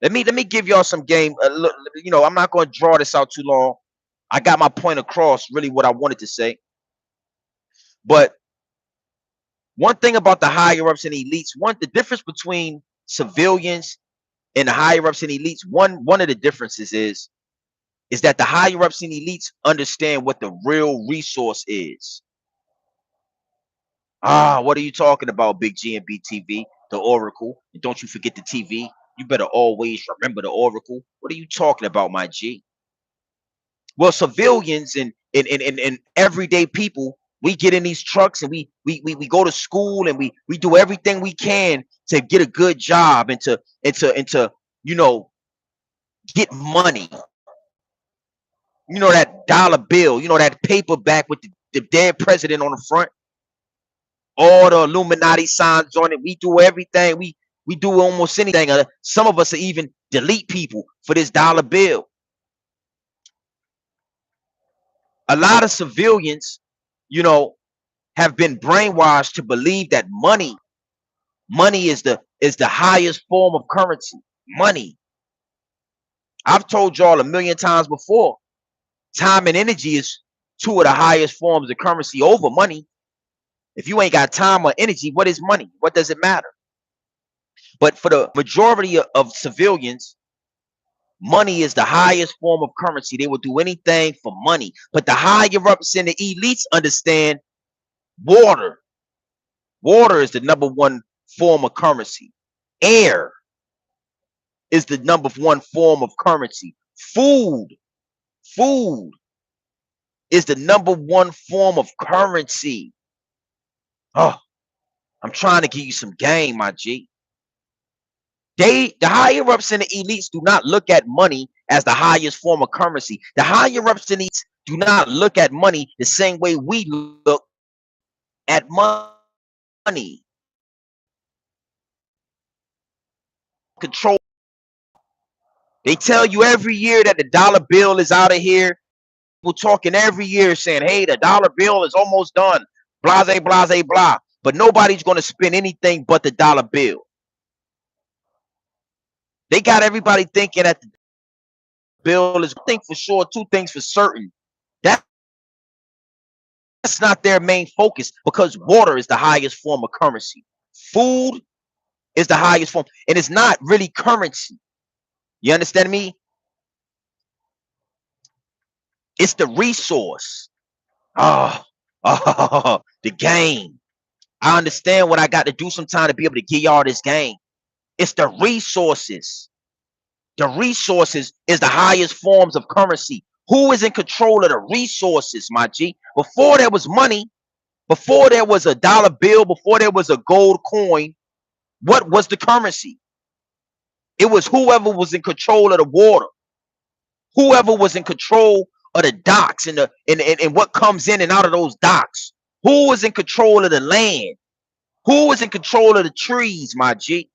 Let me give y'all some game. I'm not going to draw this out too long. I got my point across, really what I wanted to say. But one thing about the higher ups and elites, the difference between civilians and the higher ups and elites, one of the differences is that the higher ups and elites understand what the real resource is. What are you talking about, Big Gmbtv? The Oracle. And don't you forget the TV. You better always remember the Oracle. What are you talking about, my G? Well, civilians and everyday people, we get in these trucks and we go to school, and we do everything we can to get a good job and to get money. That dollar bill, that paperback with the dead president on the front, all the Illuminati signs on it. We do everything. We do almost anything. Some of us are even delete people for this dollar bill. A lot of civilians, have been brainwashed to believe that money is the highest form of currency. Money. I've told y'all a million times before, time and energy is two of the highest forms of currency over money. If you ain't got time or energy, what is money? What does it matter? But for the majority of civilians, Money is the highest form of currency. They will do anything for money. But the higher ups in the elites understand water. Water is the number one form of currency. Air is the number one form of currency. Food is the number one form of currency. Oh, I'm trying to give you some game, my G. The higher ups in the elites do not look at money as the highest form of currency. The higher ups in the elites do not look at money the same way we look at money. Control. They tell you every year that the dollar bill is out of here. People talking every year saying, hey, the dollar bill is almost done. Blase, blase, blah. But nobody's going to spend anything but the dollar bill. They got everybody thinking that the bill is one thing for sure, two things for certain. That's not their main focus, because water is the highest form of currency. Food is the highest form, and it's not really currency. You understand me? It's the resource. Oh, the game. I understand what I got to do sometime to be able to give y'all this game. It's the resources. The resources is the highest forms of currency. Who is in control of the resources, my G? Before there was money, before there was a dollar bill, before there was a gold coin, what was the currency? It was whoever was in control of the water, whoever was in control of the docks and what comes in and out of those docks. Who was in control of the land? Who was in control of the trees, my G?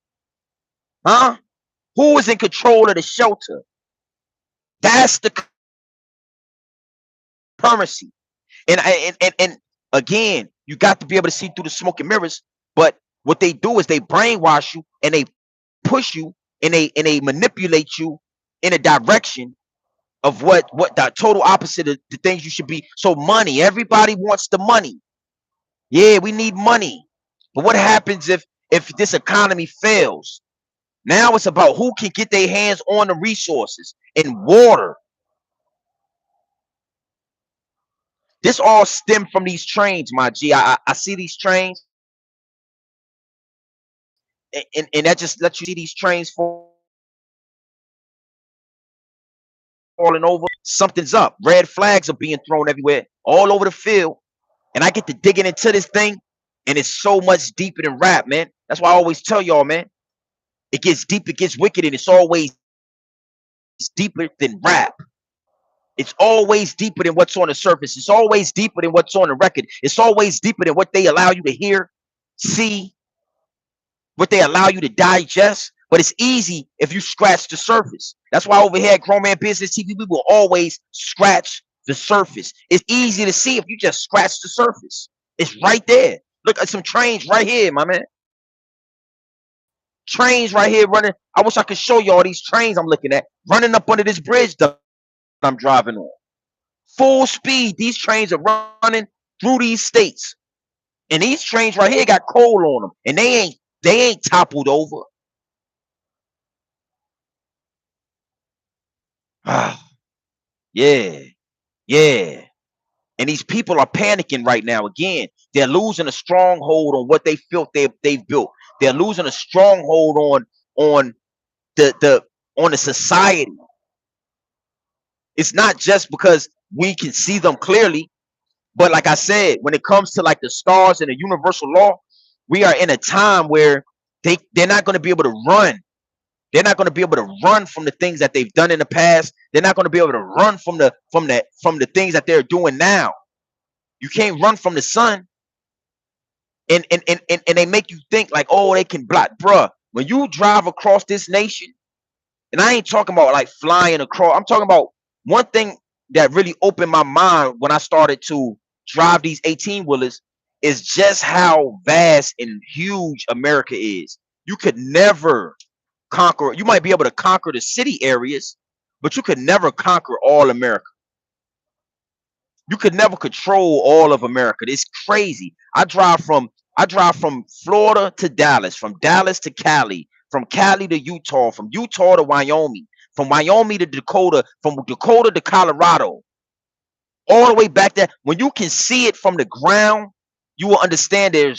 Huh? Who was in control of the shelter? That's the currency. And again, you got to be able to see through the smoke and mirrors. But what they do is they brainwash you and they push you and they manipulate you in a direction of what the total opposite of the things you should be. So money, everybody wants the money. Yeah, we need money. But what happens if this economy fails? Now it's about who can get their hands on the resources and water. This all stemmed from these trains, my G. I see these trains, and that just lets you see these trains falling over. Something's up. Red flags are being thrown everywhere, all over the field. And I get to digging into this thing, and it's so much deeper than rap, man. That's why I always tell y'all, man. It gets deep, it gets wicked, and it's always deeper than rap. It's always deeper than what's on the surface. It's always deeper than what's on the record. It's always deeper than what they allow you to hear, see, what they allow you to digest. But it's easy if you scratch the surface. That's why over here at Grown Man Business TV, we will always scratch the surface. It's easy to see if you just scratch the surface. It's right there. Look at some trains right here, my man. Trains right here running. I wish I could show you all these trains I'm looking at running up under this bridge that I'm driving on. Full speed. These trains are running through these states. And these trains right here got coal on them. And they ain't toppled over. Yeah. Yeah. And these people are panicking right now. Again, they're losing a stronghold on what they felt they've built. They're losing a stronghold on the society. It's not just because we can see them clearly, but like I said, when it comes to like the stars and the universal law, we are in a time where they're not going to be able to run. They're not going to be able to run from the things that they've done in the past. They're not going to be able to run from the things that they're doing now. You can't run from the sun. And they make you think like, oh, they can block, bruh. When you drive across this nation, and I ain't talking about like flying across. I'm talking about one thing that really opened my mind when I started to drive these 18-wheelers is just how vast and huge America is. You could never conquer. You might be able to conquer the city areas, but you could never conquer all America. You could never control all of America. It's crazy. I drive from Florida to Dallas, from Dallas to Cali, from Cali to Utah, from Utah to Wyoming, from Wyoming to Dakota, from Dakota to Colorado, all the way back there. When you can see it from the ground, you will understand I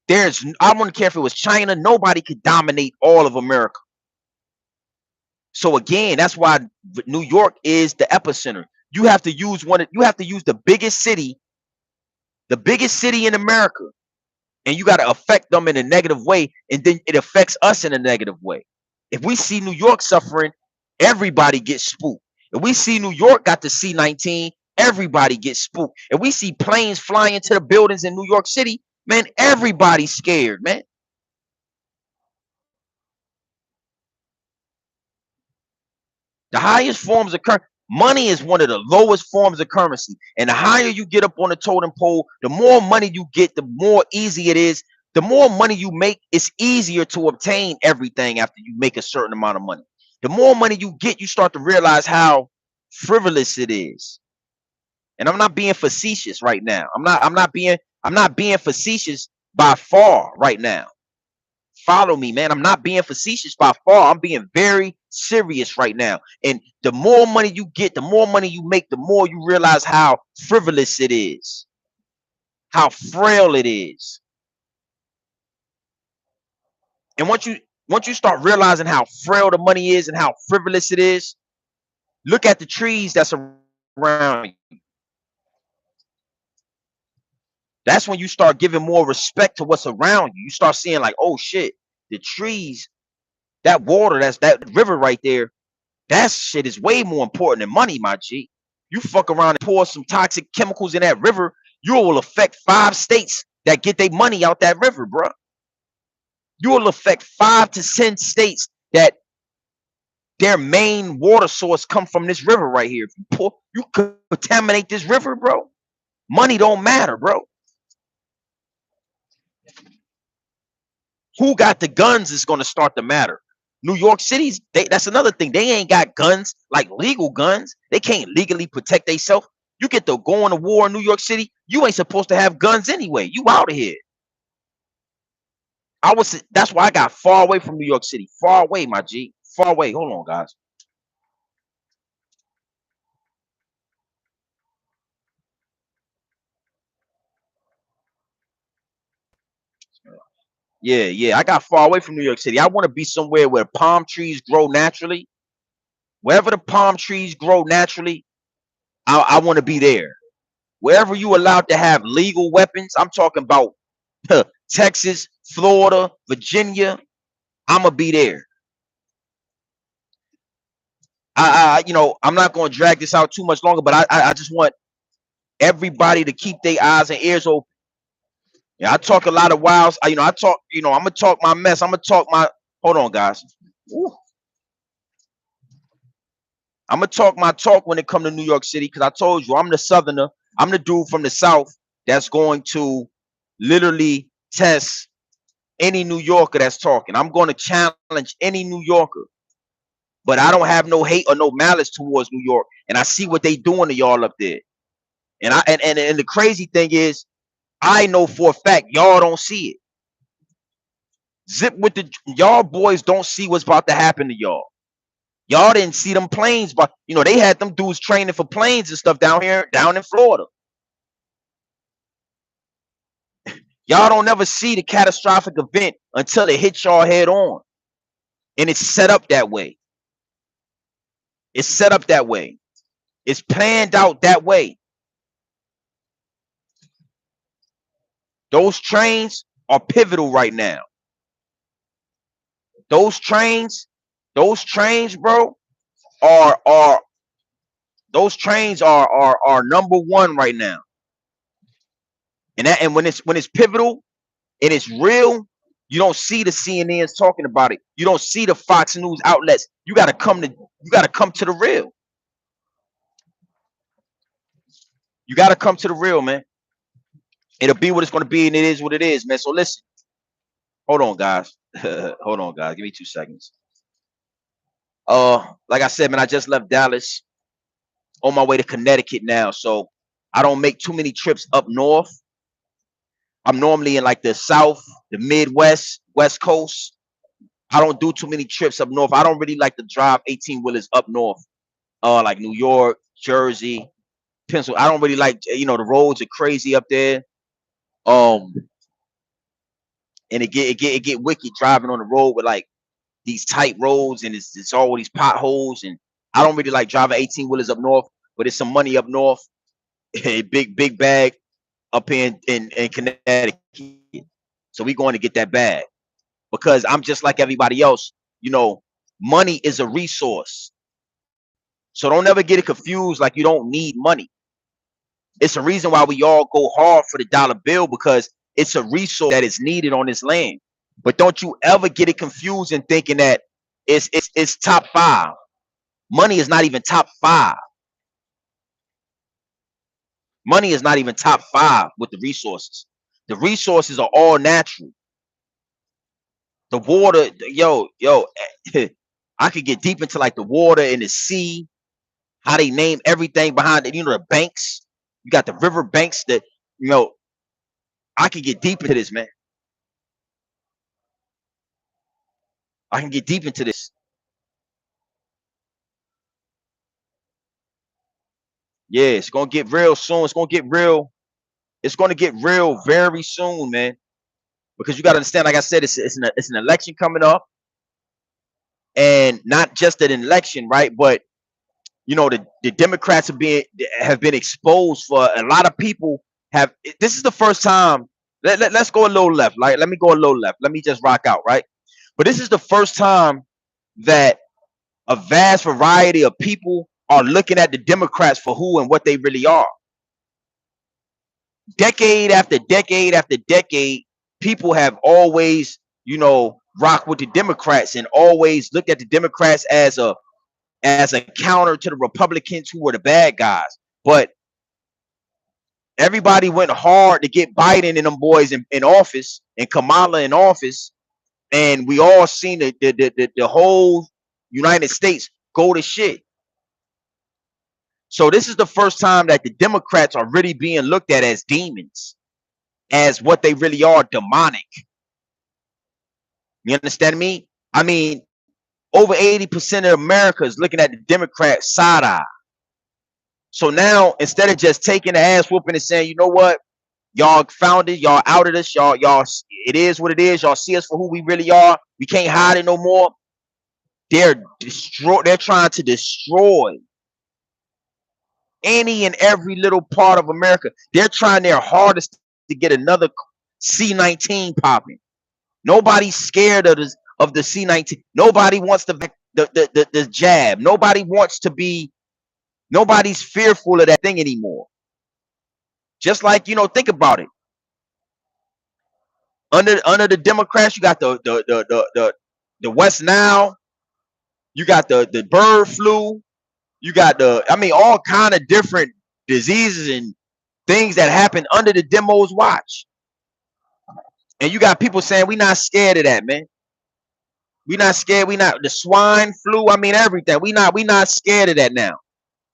wouldn't care if it was China, nobody could dominate all of America. So again, that's why New York is the epicenter. You have to use the biggest city in America, and you got to affect them in a negative way, and then it affects us in a negative way. If we see New York suffering, everybody gets spooked. If we see New York got the C-19, everybody gets spooked. If we see planes flying into the buildings in New York City, man, everybody's scared, man. The highest forms of currency, money is one of the lowest forms of currency. And the higher you get up on the totem pole, the more money you get, the more easy it is. The more money you make, it's easier to obtain everything after you make a certain amount of money. The more money you get, you start to realize how frivolous it is. And I'm not being facetious right now. I'm not being facetious by far right now. Follow me, man. I'm not being facetious by far. I'm being very serious right now. And the more money you get, the more money you make, the more you realize how frivolous it is, how frail it is. And once you start realizing how frail the money is and how frivolous it is, look at the trees that's around you. That's when you start giving more respect to what's around you. You start seeing like, oh shit, the trees, that water, that river right there, that shit is way more important than money, my G. You fuck around and pour some toxic chemicals in that river, you will affect 5 states that get their money out that river, bro. You will affect 5 to 10 states that their main water source come from this river right here. If you contaminate this river, bro, money don't matter, bro. Who got the guns is going to start to matter. New York City's, that's another thing. They ain't got guns, like legal guns. They can't legally protect themselves. You get to go on a war in New York City, you ain't supposed to have guns anyway. You out of here. That's why I got far away from New York City. Far away, my G. Far away. Hold on, guys. Yeah. I got far away from New York City. I want to be somewhere where palm trees grow naturally. Wherever the palm trees grow naturally, I want to be there. Wherever you allowed to have legal weapons, I'm talking about Texas, Florida, Virginia, I'm gonna be there. I'm not gonna drag this out too much longer, but I just want everybody to keep their eyes and ears open. Yeah, I talk a lot of wiles. I'm gonna talk my mess. I'm gonna talk my. Hold on, guys. Ooh. I'm gonna talk my talk when it comes to New York City, because I told you I'm the Southerner. I'm the dude from the South that's going to literally test any New Yorker that's talking. I'm going to challenge any New Yorker, but I don't have no hate or no malice towards New York, and I see what they doing to y'all up there. And the crazy thing is, I know for a fact y'all don't see it. Y'all boys don't see what's about to happen to y'all. Y'all didn't see them planes, but they had them dudes training for planes and stuff down in Florida. Y'all don't never see the catastrophic event until it hits y'all head on. And it's set up that way. It's set up that way. It's planned out that way. Those trains are pivotal right now. Those trains, bro, are those trains are number one right now. And when it's pivotal and it's real, you don't see the CNNs talking about it. You don't see the Fox News outlets. You gotta come to the real. You gotta come to the real, man. It'll be what it's gonna be, and it is what it is, man. So listen. Hold on, guys. Hold on, guys. Give me 2 seconds. Like I said, man, I just left Dallas on my way to Connecticut now. So I don't make too many trips up north. I'm normally in like the South, the Midwest, West Coast. I don't do too many trips up north. I don't really like to drive 18 wheelers up north, like New York, Jersey, Pencil. I don't really like, the roads are crazy up there. Um, and it get wicked driving on the road with like these tight roads, and it's all these potholes, and I don't really like driving 18 wheelers up north. But it's some money up north, a big bag up in Connecticut. So we going to get that bag because I'm just like everybody else. Money is a resource. So don't ever get it confused like you don't need money. It's a reason why we all go hard for the dollar bill, because it's a resource that is needed on this land. But don't you ever get it confused in thinking that it's top five. Money is not even top five. Money is not even top five with the resources. The resources are all natural. The water, yo, I could get deep into like the water and the sea, how they name everything behind it. The banks. You got the river banks that, I can get deep into this, man. I can get deep into this. Yeah, it's gonna get real soon. It's gonna get real. It's gonna get real very soon, man. Because you gotta understand, like I said, it's an election coming up, and not just an election, right? But the Democrats have been exposed for a lot of people. This is the first time. Let's go a little left. Like, let me go a little left. Let me just rock out, right? But this is the first time that a vast variety of people are looking at the Democrats for who and what they really are. Decade after decade after decade, people have always, rocked with the Democrats and always looked at the Democrats as a counter to the Republicans, who were the bad guys. But everybody went hard to get Biden and them boys in office, and Kamala in office, and we all seen the whole United States go to shit. So this is the first time that the Democrats are really being looked at as demons, as what they really are, demonic. You understand me? I mean, over 80% of America is looking at the Democrats side eye. So now, instead of just taking the ass whooping and saying, you know what, y'all found it, y'all outed us, y'all, it is what it is. Y'all see us for who we really are. We can't hide it no more. They're trying to destroy any and every little part of America. They're trying their hardest to get another C-19 popping. Nobody's scared of the C-19. Nobody wants the jab. Nobody's fearful of that thing anymore. Just like, think about it. Under the Democrats, you got the West Nile, you got the bird flu, you got all kind of different diseases and things that happen under the Demo's watch. And you got people saying we not scared of that, man. We not scared. We not the swine flu. Everything. We not scared of that now.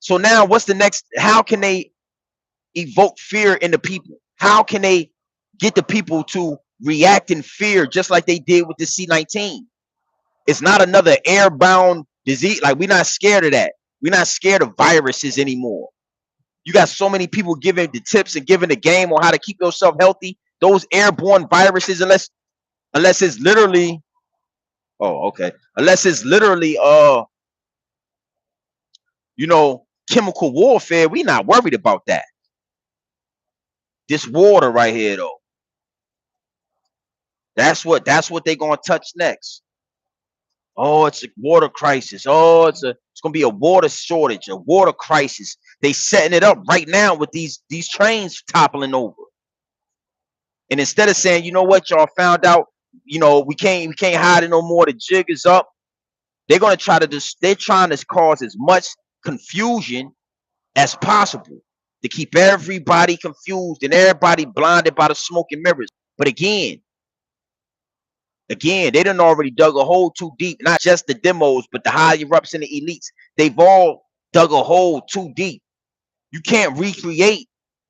So now, what's the next? How can they evoke fear in the people? How can they get the people to react in fear, just like they did with the C-19? It's not another airbound disease. Like, we're not scared of that. We're not scared of viruses anymore. You got so many people giving the tips and giving the game on how to keep yourself healthy. Those airborne viruses, unless it's literally, unless it's literally chemical warfare, we not worried about that. This water right here, though, that's what they're gonna touch next. Oh, it's a water crisis. Oh, it's gonna be a water shortage, a water crisis. They setting it up right now with these trains toppling over. And instead of saying, you know what, y'all found out, we can't hide it no more. The jig is up. They're gonna they're trying to cause as much confusion as possible to keep everybody confused and everybody blinded by the smoke and mirrors. But again, they done already dug a hole too deep. Not just the demos, but the higher ups and the elites. They've all dug a hole too deep. You can't recreate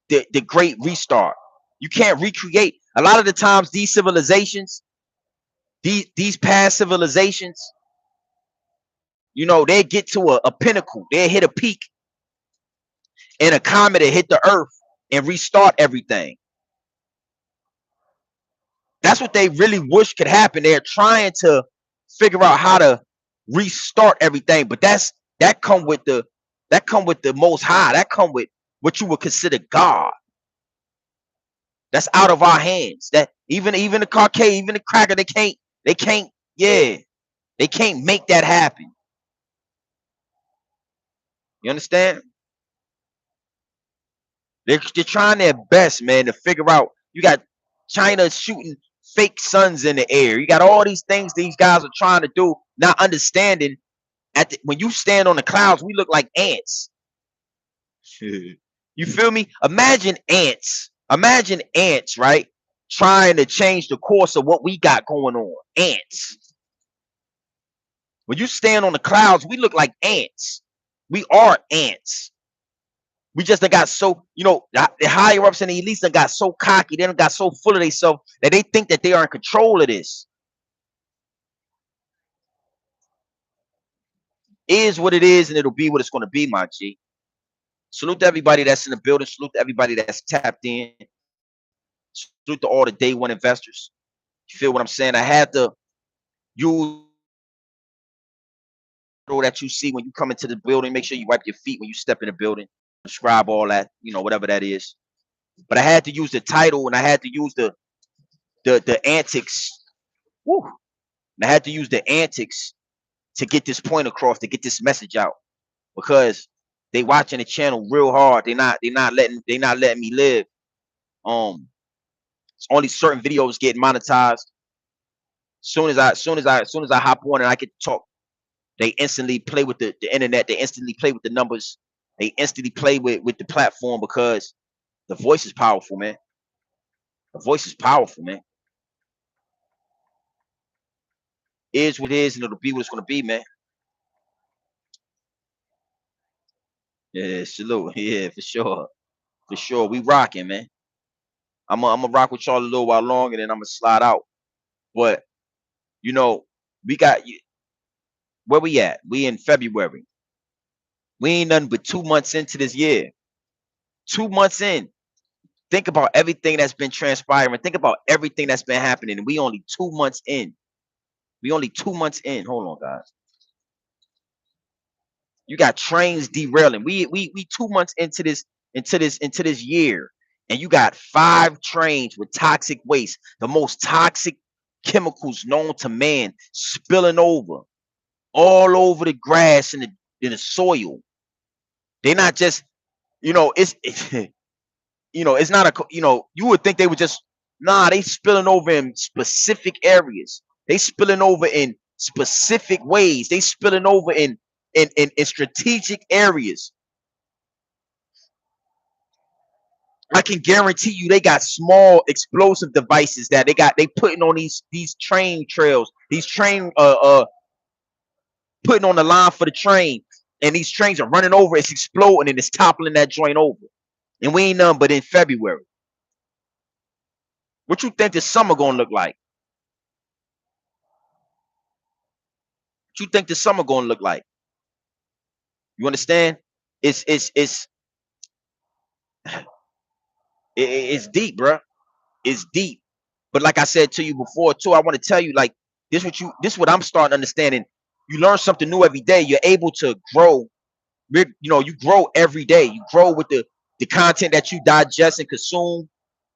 the great restart. You can't recreate. A lot of the times, these these past civilizations, you know, they get to a pinnacle, they hit a peak, and a comet will hit the earth and restart everything. That's what they really wish could happen. They're trying to figure out how to restart everything, but that come with the most high. That come with what you would consider God. That's out of our hands. That even the Caucasian, even the cracker, yeah, they can't make that happen. You understand? They're trying their best, man, to figure out. You got China shooting fake suns in the air. You got all these things these guys are trying to do, not understanding. When you stand on the clouds, we look like ants. You feel me? Imagine ants. Imagine ants, right? Trying to change the course of what we got going on. Ants. When you stand on the clouds, we look like ants. We are ants. We just done got so, you know, the higher ups and the elites done got so cocky, they done got so full of themselves that they think that they are in control of this. Is what it is, and it'll be what it's going to be, my G. Salute to everybody that's in the building. Salute to everybody that's tapped in. Salute to all the day one investors. You feel what I'm saying? I had to use that you see when you come into the building. Make sure you wipe your feet when you step in the building. Subscribe, all that, you know, whatever that is. But I had to use the title, and I had to use the antics. Woo. And I had to use the antics to get this point across, to get this message out, because they watching the channel real hard. They not letting me live. It's only certain videos getting monetized. Soon as I hop on and I get to talk, they instantly play with the internet. They instantly play with the numbers. They instantly play with the platform, because the voice is powerful, man. The voice is powerful, man. It is what it is, and it'll be what it's gonna be, man. Yeah, salute. Yeah, for sure. For sure. We rocking, man. I'm gonna rock with y'all a little while longer, and then I'm gonna slide out. But you know, we got where we at? We in February. We ain't nothing but 2 months into this year. 2 months in. Think about everything that's been transpiring. Think about everything that's been happening. And we only 2 months in. We only 2 months in. Hold on, guys. You got trains derailing. We 2 months into this year, and you got 5 trains with toxic waste, the most toxic chemicals known to man, spilling over all over the grass and the soil. They're not just, you know, it's you know, it's not a, you know, you would think they would just, nah, they spilling over in specific areas. They spilling over in specific ways. They spilling over in strategic areas. I can guarantee you they got small explosive devices that they putting on these train trails, these train putting on the line for the train, and these trains are running over, it's exploding and it's toppling that joint over. And we ain't nothing but in February. What you think the summer gonna look like? What you think the summer gonna look like? You understand? It's deep, bro. It's deep. But like I said to you before too, I want to tell you, like, this what I'm starting understanding. You learn something new every day. You're able to grow. You know, you grow every day. You grow with the content that you digest and consume.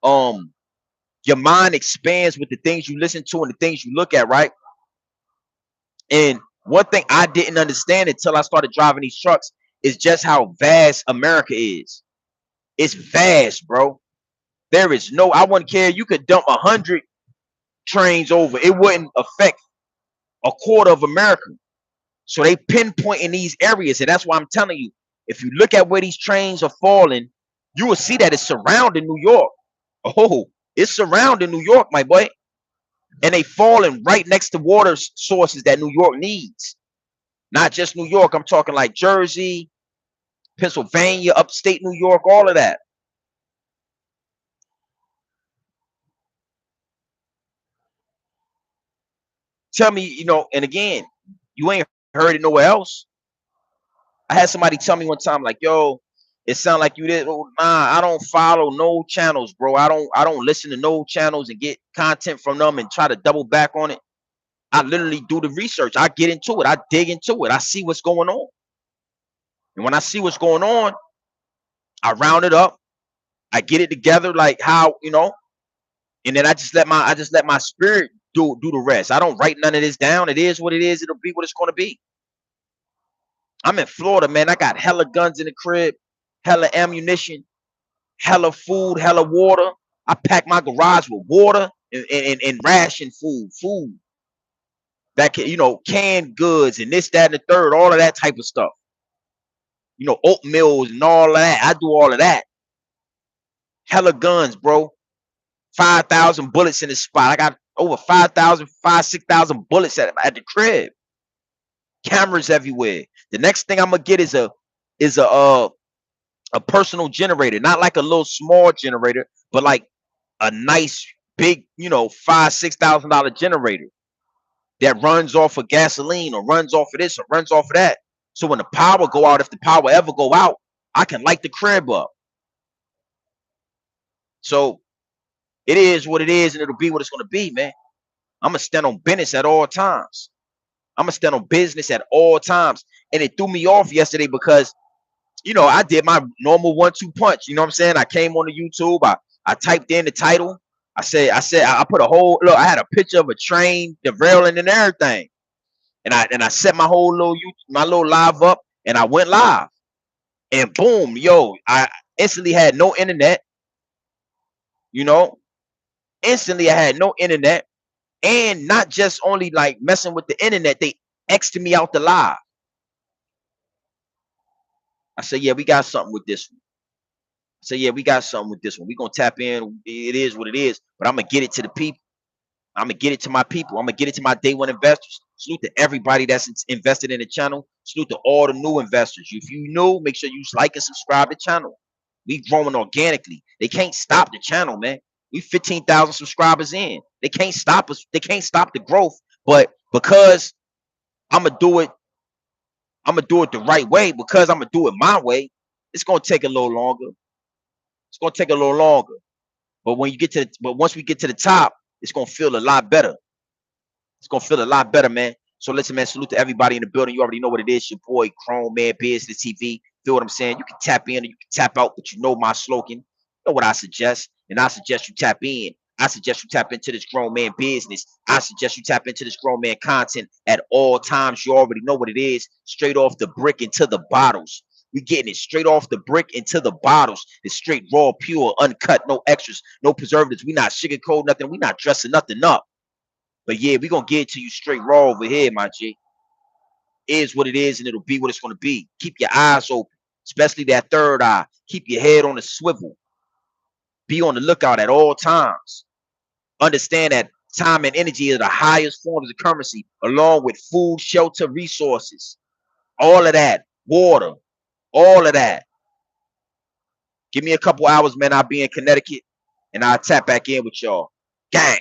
Your mind expands with the things you listen to and the things you look at, right? And one thing I didn't understand until I started driving these trucks is just how vast America is. It's vast, bro. There is no, I wouldn't care. You could dump 100 trains over. It wouldn't affect a quarter of America. So they pinpoint in these areas. And that's why I'm telling you, if you look at where these trains are falling, you will see that it's surrounding New York. Oh, it's surrounding New York, my boy. And they falling right next to water sources that New York needs. Not just New York. I'm talking like Jersey, Pennsylvania, upstate New York, all of that. Tell me, and again, you ain't heard it nowhere else. I had somebody tell me one time, like, yo, it sound like you did. Nah, I don't follow no channels, bro. I don't listen to no channels and get content from them and try to double back on it. I literally do the research. I get into it. I dig into it. I see what's going on. And when I see what's going on, I round it up. I get it together, like how, and then I just let my spirit do the rest. I don't write none of this down. It is what it is. It'll be what it's gonna be. I'm in Florida, man. I got hella guns in the crib, hella ammunition, hella food, hella water. I pack my garage with water and ration food that can, canned goods and this, that, and the third, all of that type of stuff. Oatmeals and all of that. I do all of that. Hella guns, bro. 5,000 bullets in the spot. I got over 6,000 bullets at the crib. Cameras everywhere. The next thing I'm gonna get is a personal generator, not like a little small generator, but like a nice big, $5,000-6,000 generator that runs off of gasoline or runs off of this or runs off of that. So when the power go out, if the power ever go out, I can light the crib up. So it is what it is, and it'll be what it's gonna be, man. I'm gonna stand on business at all times. I'm gonna stand on business at all times. And it threw me off yesterday because I did my normal 1-2 punch. You know what I'm saying? I came on the YouTube. I typed in the title. I put a whole look. I had a picture of a train derailing and everything, and I set my whole my little live up, and I went live, and boom, yo, I instantly had no internet. Instantly I had no internet, and not just only like messing with the internet, they X'd me out the live. I said, yeah, we got something with this one. We got something with this one. We're gonna tap in. It is what it is, but I'm gonna get it to the people. I'm gonna get it to my people. I'm gonna get it to my day one investors. Salute to everybody that's invested in the channel. Salute to all the new investors. If you new, make sure you like and subscribe to the channel. We growing organically. They can't stop the channel, man. We 15,000 subscribers in. They can't stop us. They can't stop the growth. But because I'm gonna do it, the right way. Because I'm gonna do it my way. It's gonna take a little longer. It's gonna take a little longer. But once we get to the top, it's gonna feel a lot better. It's gonna feel a lot better, man. So listen, man, salute to everybody in the building. You already know what it is. Your boy Chrome Man Business TV. Feel what I'm saying? You can tap in or you can tap out, but you know my slogan. You know what I suggest? And I suggest you tap in. I suggest you tap into this grown man business. I suggest you tap into this grown man content at all times. You already know what it is. Straight off the brick into the bottles. We getting it straight off the brick into the bottles. It's straight raw, pure, uncut, no extras, no preservatives. We not sugarcoat nothing. We not dressing nothing up. But yeah, we gonna get it to you straight raw over here, my G. Is what it is, and it'll be what it's gonna be. Keep your eyes open, especially that third eye. Keep your head on a swivel. Be on the lookout at all times. Understand that time and energy are the highest forms of currency, along with food, shelter, resources. All of that, water, all of that. Give me a couple hours, man. I'll be in Connecticut, and I'll tap back in with y'all. Gang.